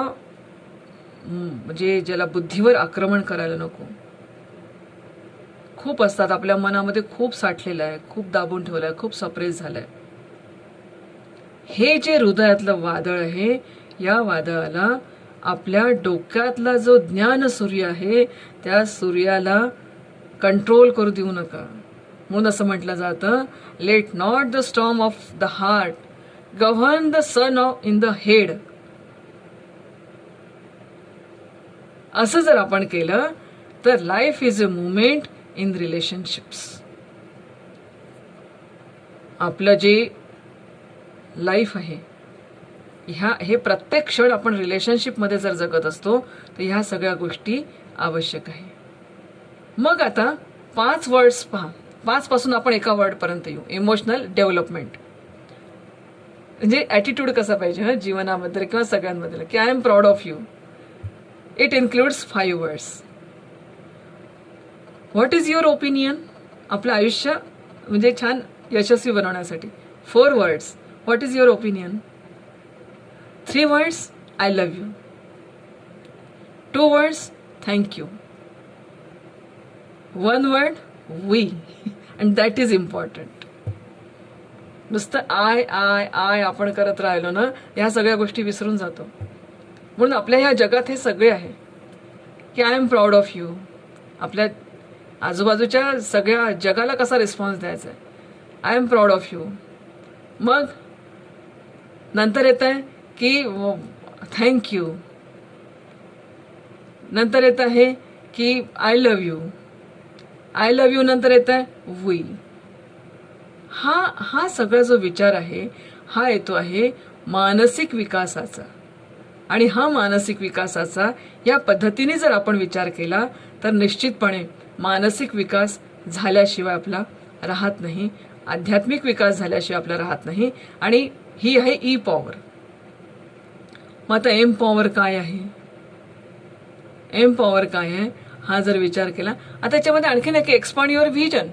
[SPEAKER 1] म्हणजे ज्याला बुद्धीवर आक्रमण करायला नको. खूप असतात आपल्या मनामध्ये, खूप साठलेलं आहे, खूप दाबून ठेवलं आहे, खूप सप्रेस झालं आहे. हे जे हृदयातलं वादळ आहे, या वादळाला आपल्या डोक्यातला जो ज्ञान सूर्य आहे त्या सूर्याला कंट्रोल करू देऊ नका. म्हणून असं म्हटलं जातं, let not the storm of the heart govern the son of in the head. असं जर आपण केलं तर life is a movement in relationships. आपलं जे लाईफ आहे हे प्रत्येक क्षण आपण रिलेशनशिपमध्ये जर जगत असतो तर ह्या सगळ्या गोष्टी आवश्यक आहे. मग आता 5 वर्ड्स पहा. 5 पासून आपण एका वर्डपर्यंत येऊ. Emotional development. म्हणजे ॲटिट्यूड कसा पाहिजे जीवनाबद्दल किंवा सगळ्यांबद्दल, की I am proud of you. It includes 5 words. What is your opinion. आपलं आयुष्य म्हणजे छान यशस्वी बनवण्यासाठी 4 words. What is your opinion. 3 words, I love you. 2 words, thank you. 1 word, we. And that is important. नुसतं आय आपण करत राहिलो ना, ह्या सगळ्या गोष्टी विसरून जातो. म्हणून आपल्या ह्या जगात हे सगळे आहे की I am proud of you. आपल्या आजूबाजूच्या सगळ्या जगाला कसा रिस्पॉन्स द्यायचा आहे. I am proud of you. मग नंतर येत आहे की थँक्यू. नंतर येत आहे की I love you. I love you नंतर येत आहे वी. हा सगळा जो विचार आहे हा येतो आहे मानसिक विकासाचा. आणि हा मानसिक विकासाचा या पद्धतीने जर आपण विचार केला तर निश्चितपणे मानसिक विकास झाल्याशिवाय आपला राहत नाही, आध्यात्मिक विकास झाल्याशिवाय आपला राहत नाही. आणि ही आहे ई पॉवर. मग आता एम पॉवर काय आहे. एम पॉवर काय आहे हा जर विचार केला, आता त्याच्यामध्ये आणखीन एक expand your vision.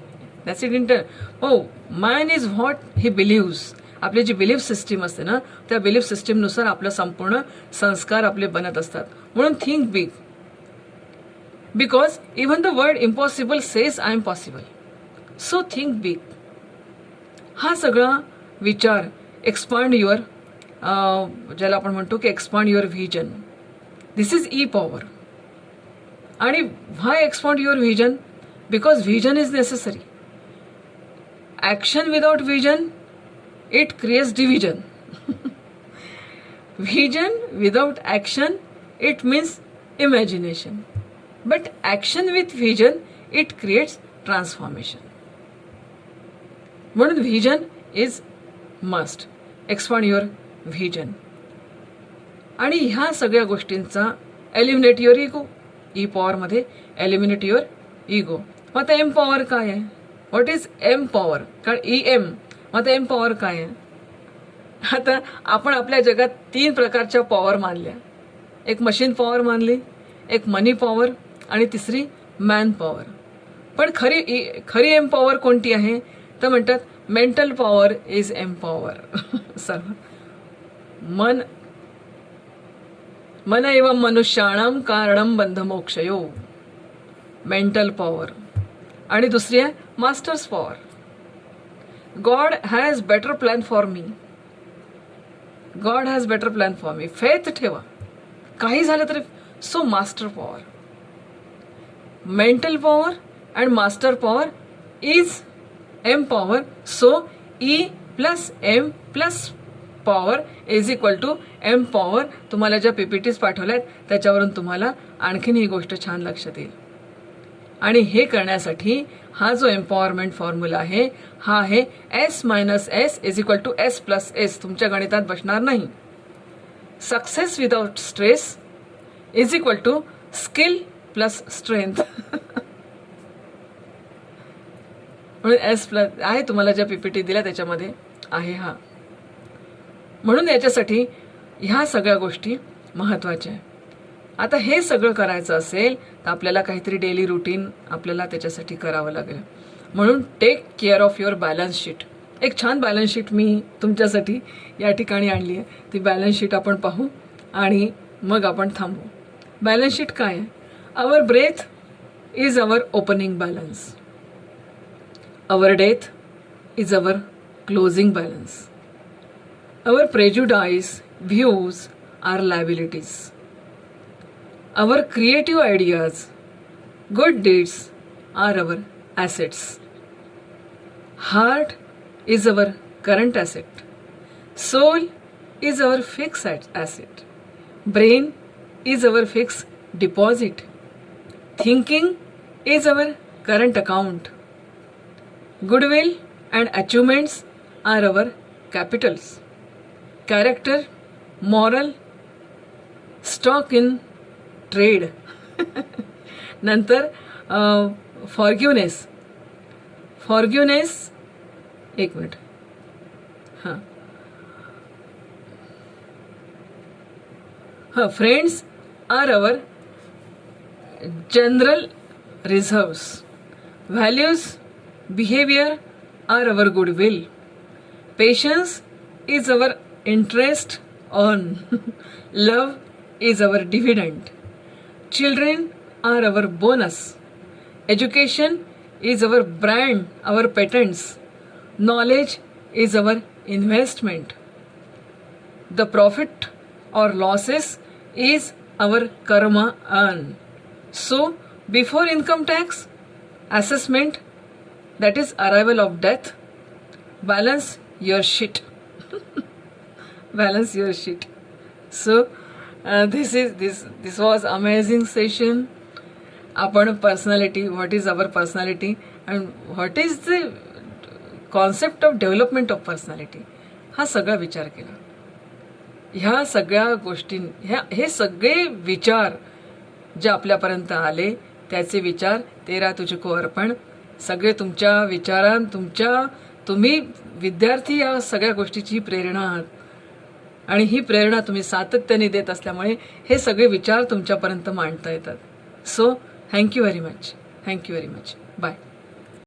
[SPEAKER 1] That's it. Inter हो मॅन इज व्हॉट ही बिलिव्स. आपली जी बिलीफ सिस्टीम असते ना त्या बिलीफ सिस्टीमनुसार आपलं संपूर्ण संस्कार आपले बनत असतात. म्हणून think big. Because even the word impossible says I am possible. So think big. हा सगळा विचार एक्सपांड युअर, ज्याला आपण म्हणतो की expand your vision. This is E power. आणि why expand your vision. Because vision is necessary. Action without vision it creates division. Vision without action it means imagination. But action with vision it creates transformation. म्हणून vision is must. Expand your vision. आणि ह्या सगळ्या गोष्टींचा eliminate your ego. E पॉवरमध्ये eliminate your ego. मग आता M power काय आहे. What is M power. कारण ई एम. मग आता एम पॉवर काय आहे. आता आपण आपल्या जगात 3 प्रकारच्या पॉवर मानल्या. एक मशीन पॉवर मानली, एक मनी पॉवर आणि तिसरी मॅन पॉवर. पण खरी एम पॉवर कोणती आहे तर म्हणतात mental power is M power. सर्व मन एवं मनुष्याणाम कारणम बंधमोक्षयो. Mental power. आणि दुसरी आहे masters power. God has better plan for me. God has better plan for me. Faith ठेवा. काही झालं तरी. So master power. Mental power and master power is M power. So E plus M plus power is equal to M power. तुम्हाला ज्या PPTs पाठवल्यात त्याच्यावरून तुम्हाला आणखीन ही गोष्ट छान लक्षात येईल. आणि हे करण्यासाठी हा जो एम्पॉवरमेंट फॉर्म्युला आहे हा आहे S - S is equal to S + S. तुमच्या गणितात बसणार नाही. Success without stress is equal to skill plus strength. म्हणून S+ आहे तुम्हाला ज्या PPT दिल्या त्याच्यामध्ये आहे हा. म्हणून याच्यासाठी ह्या सगळ्या गोष्टी महत्त्वाच्या आहे. आता हे सगळं करायचं असेल तर आपल्याला काहीतरी डेली रुटीन आपल्याला त्याच्यासाठी करावं लागेल. म्हणून take care of your balance sheet. एक छान बॅलन्स शीट मी तुमच्यासाठी या ठिकाणी आणली आहे. ती बॅलन्स शीट आपण पाहू आणि मग आपण थांबू. बॅलन्स शीट काय आहे. Our breath is our opening balance. Our death is our closing balance. Our prejudice, views are liabilities. Our creative ideas, good deeds are our assets. Heart is our current asset. Soul is our fixed asset. Brain is our fixed deposit. Thinking is our current account. Goodwill and achievements are our capitals. Character, moral, stock in trade. नंतर फॉर्ग्युनेस. एक minute. हां friends are our general reserves. Values, behaviour are our goodwill. Patience is our interest on. Love is our dividend. Children are our bonus. Education is our brand, our patents. Knowledge is our investment. The profit or losses is our karma earned. So, before income tax, assessment, that is arrival of death, balance your shit. Balance your shit. So, this was amazing session. आपण personality, what is our personality and what is the concept of development of personality, हा सगळा विचार केला. ह्या सगळ्या गोष्टी, हे सगळे विचार जे आपल्यापर्यंत आले, त्याचे विचार 13 तुझको अर्पण. सगळे तुमच्या विचारां, तुम्ही विद्यार्थी या सगळ्या गोष्टीची प्रेरणा आहात आणि ही प्रेरणा तुम्ही सातत्याने देत असल्यामुळे हे सगळे विचार तुमच्यापर्यंत मांडता येतात. So thank you very much. Bye.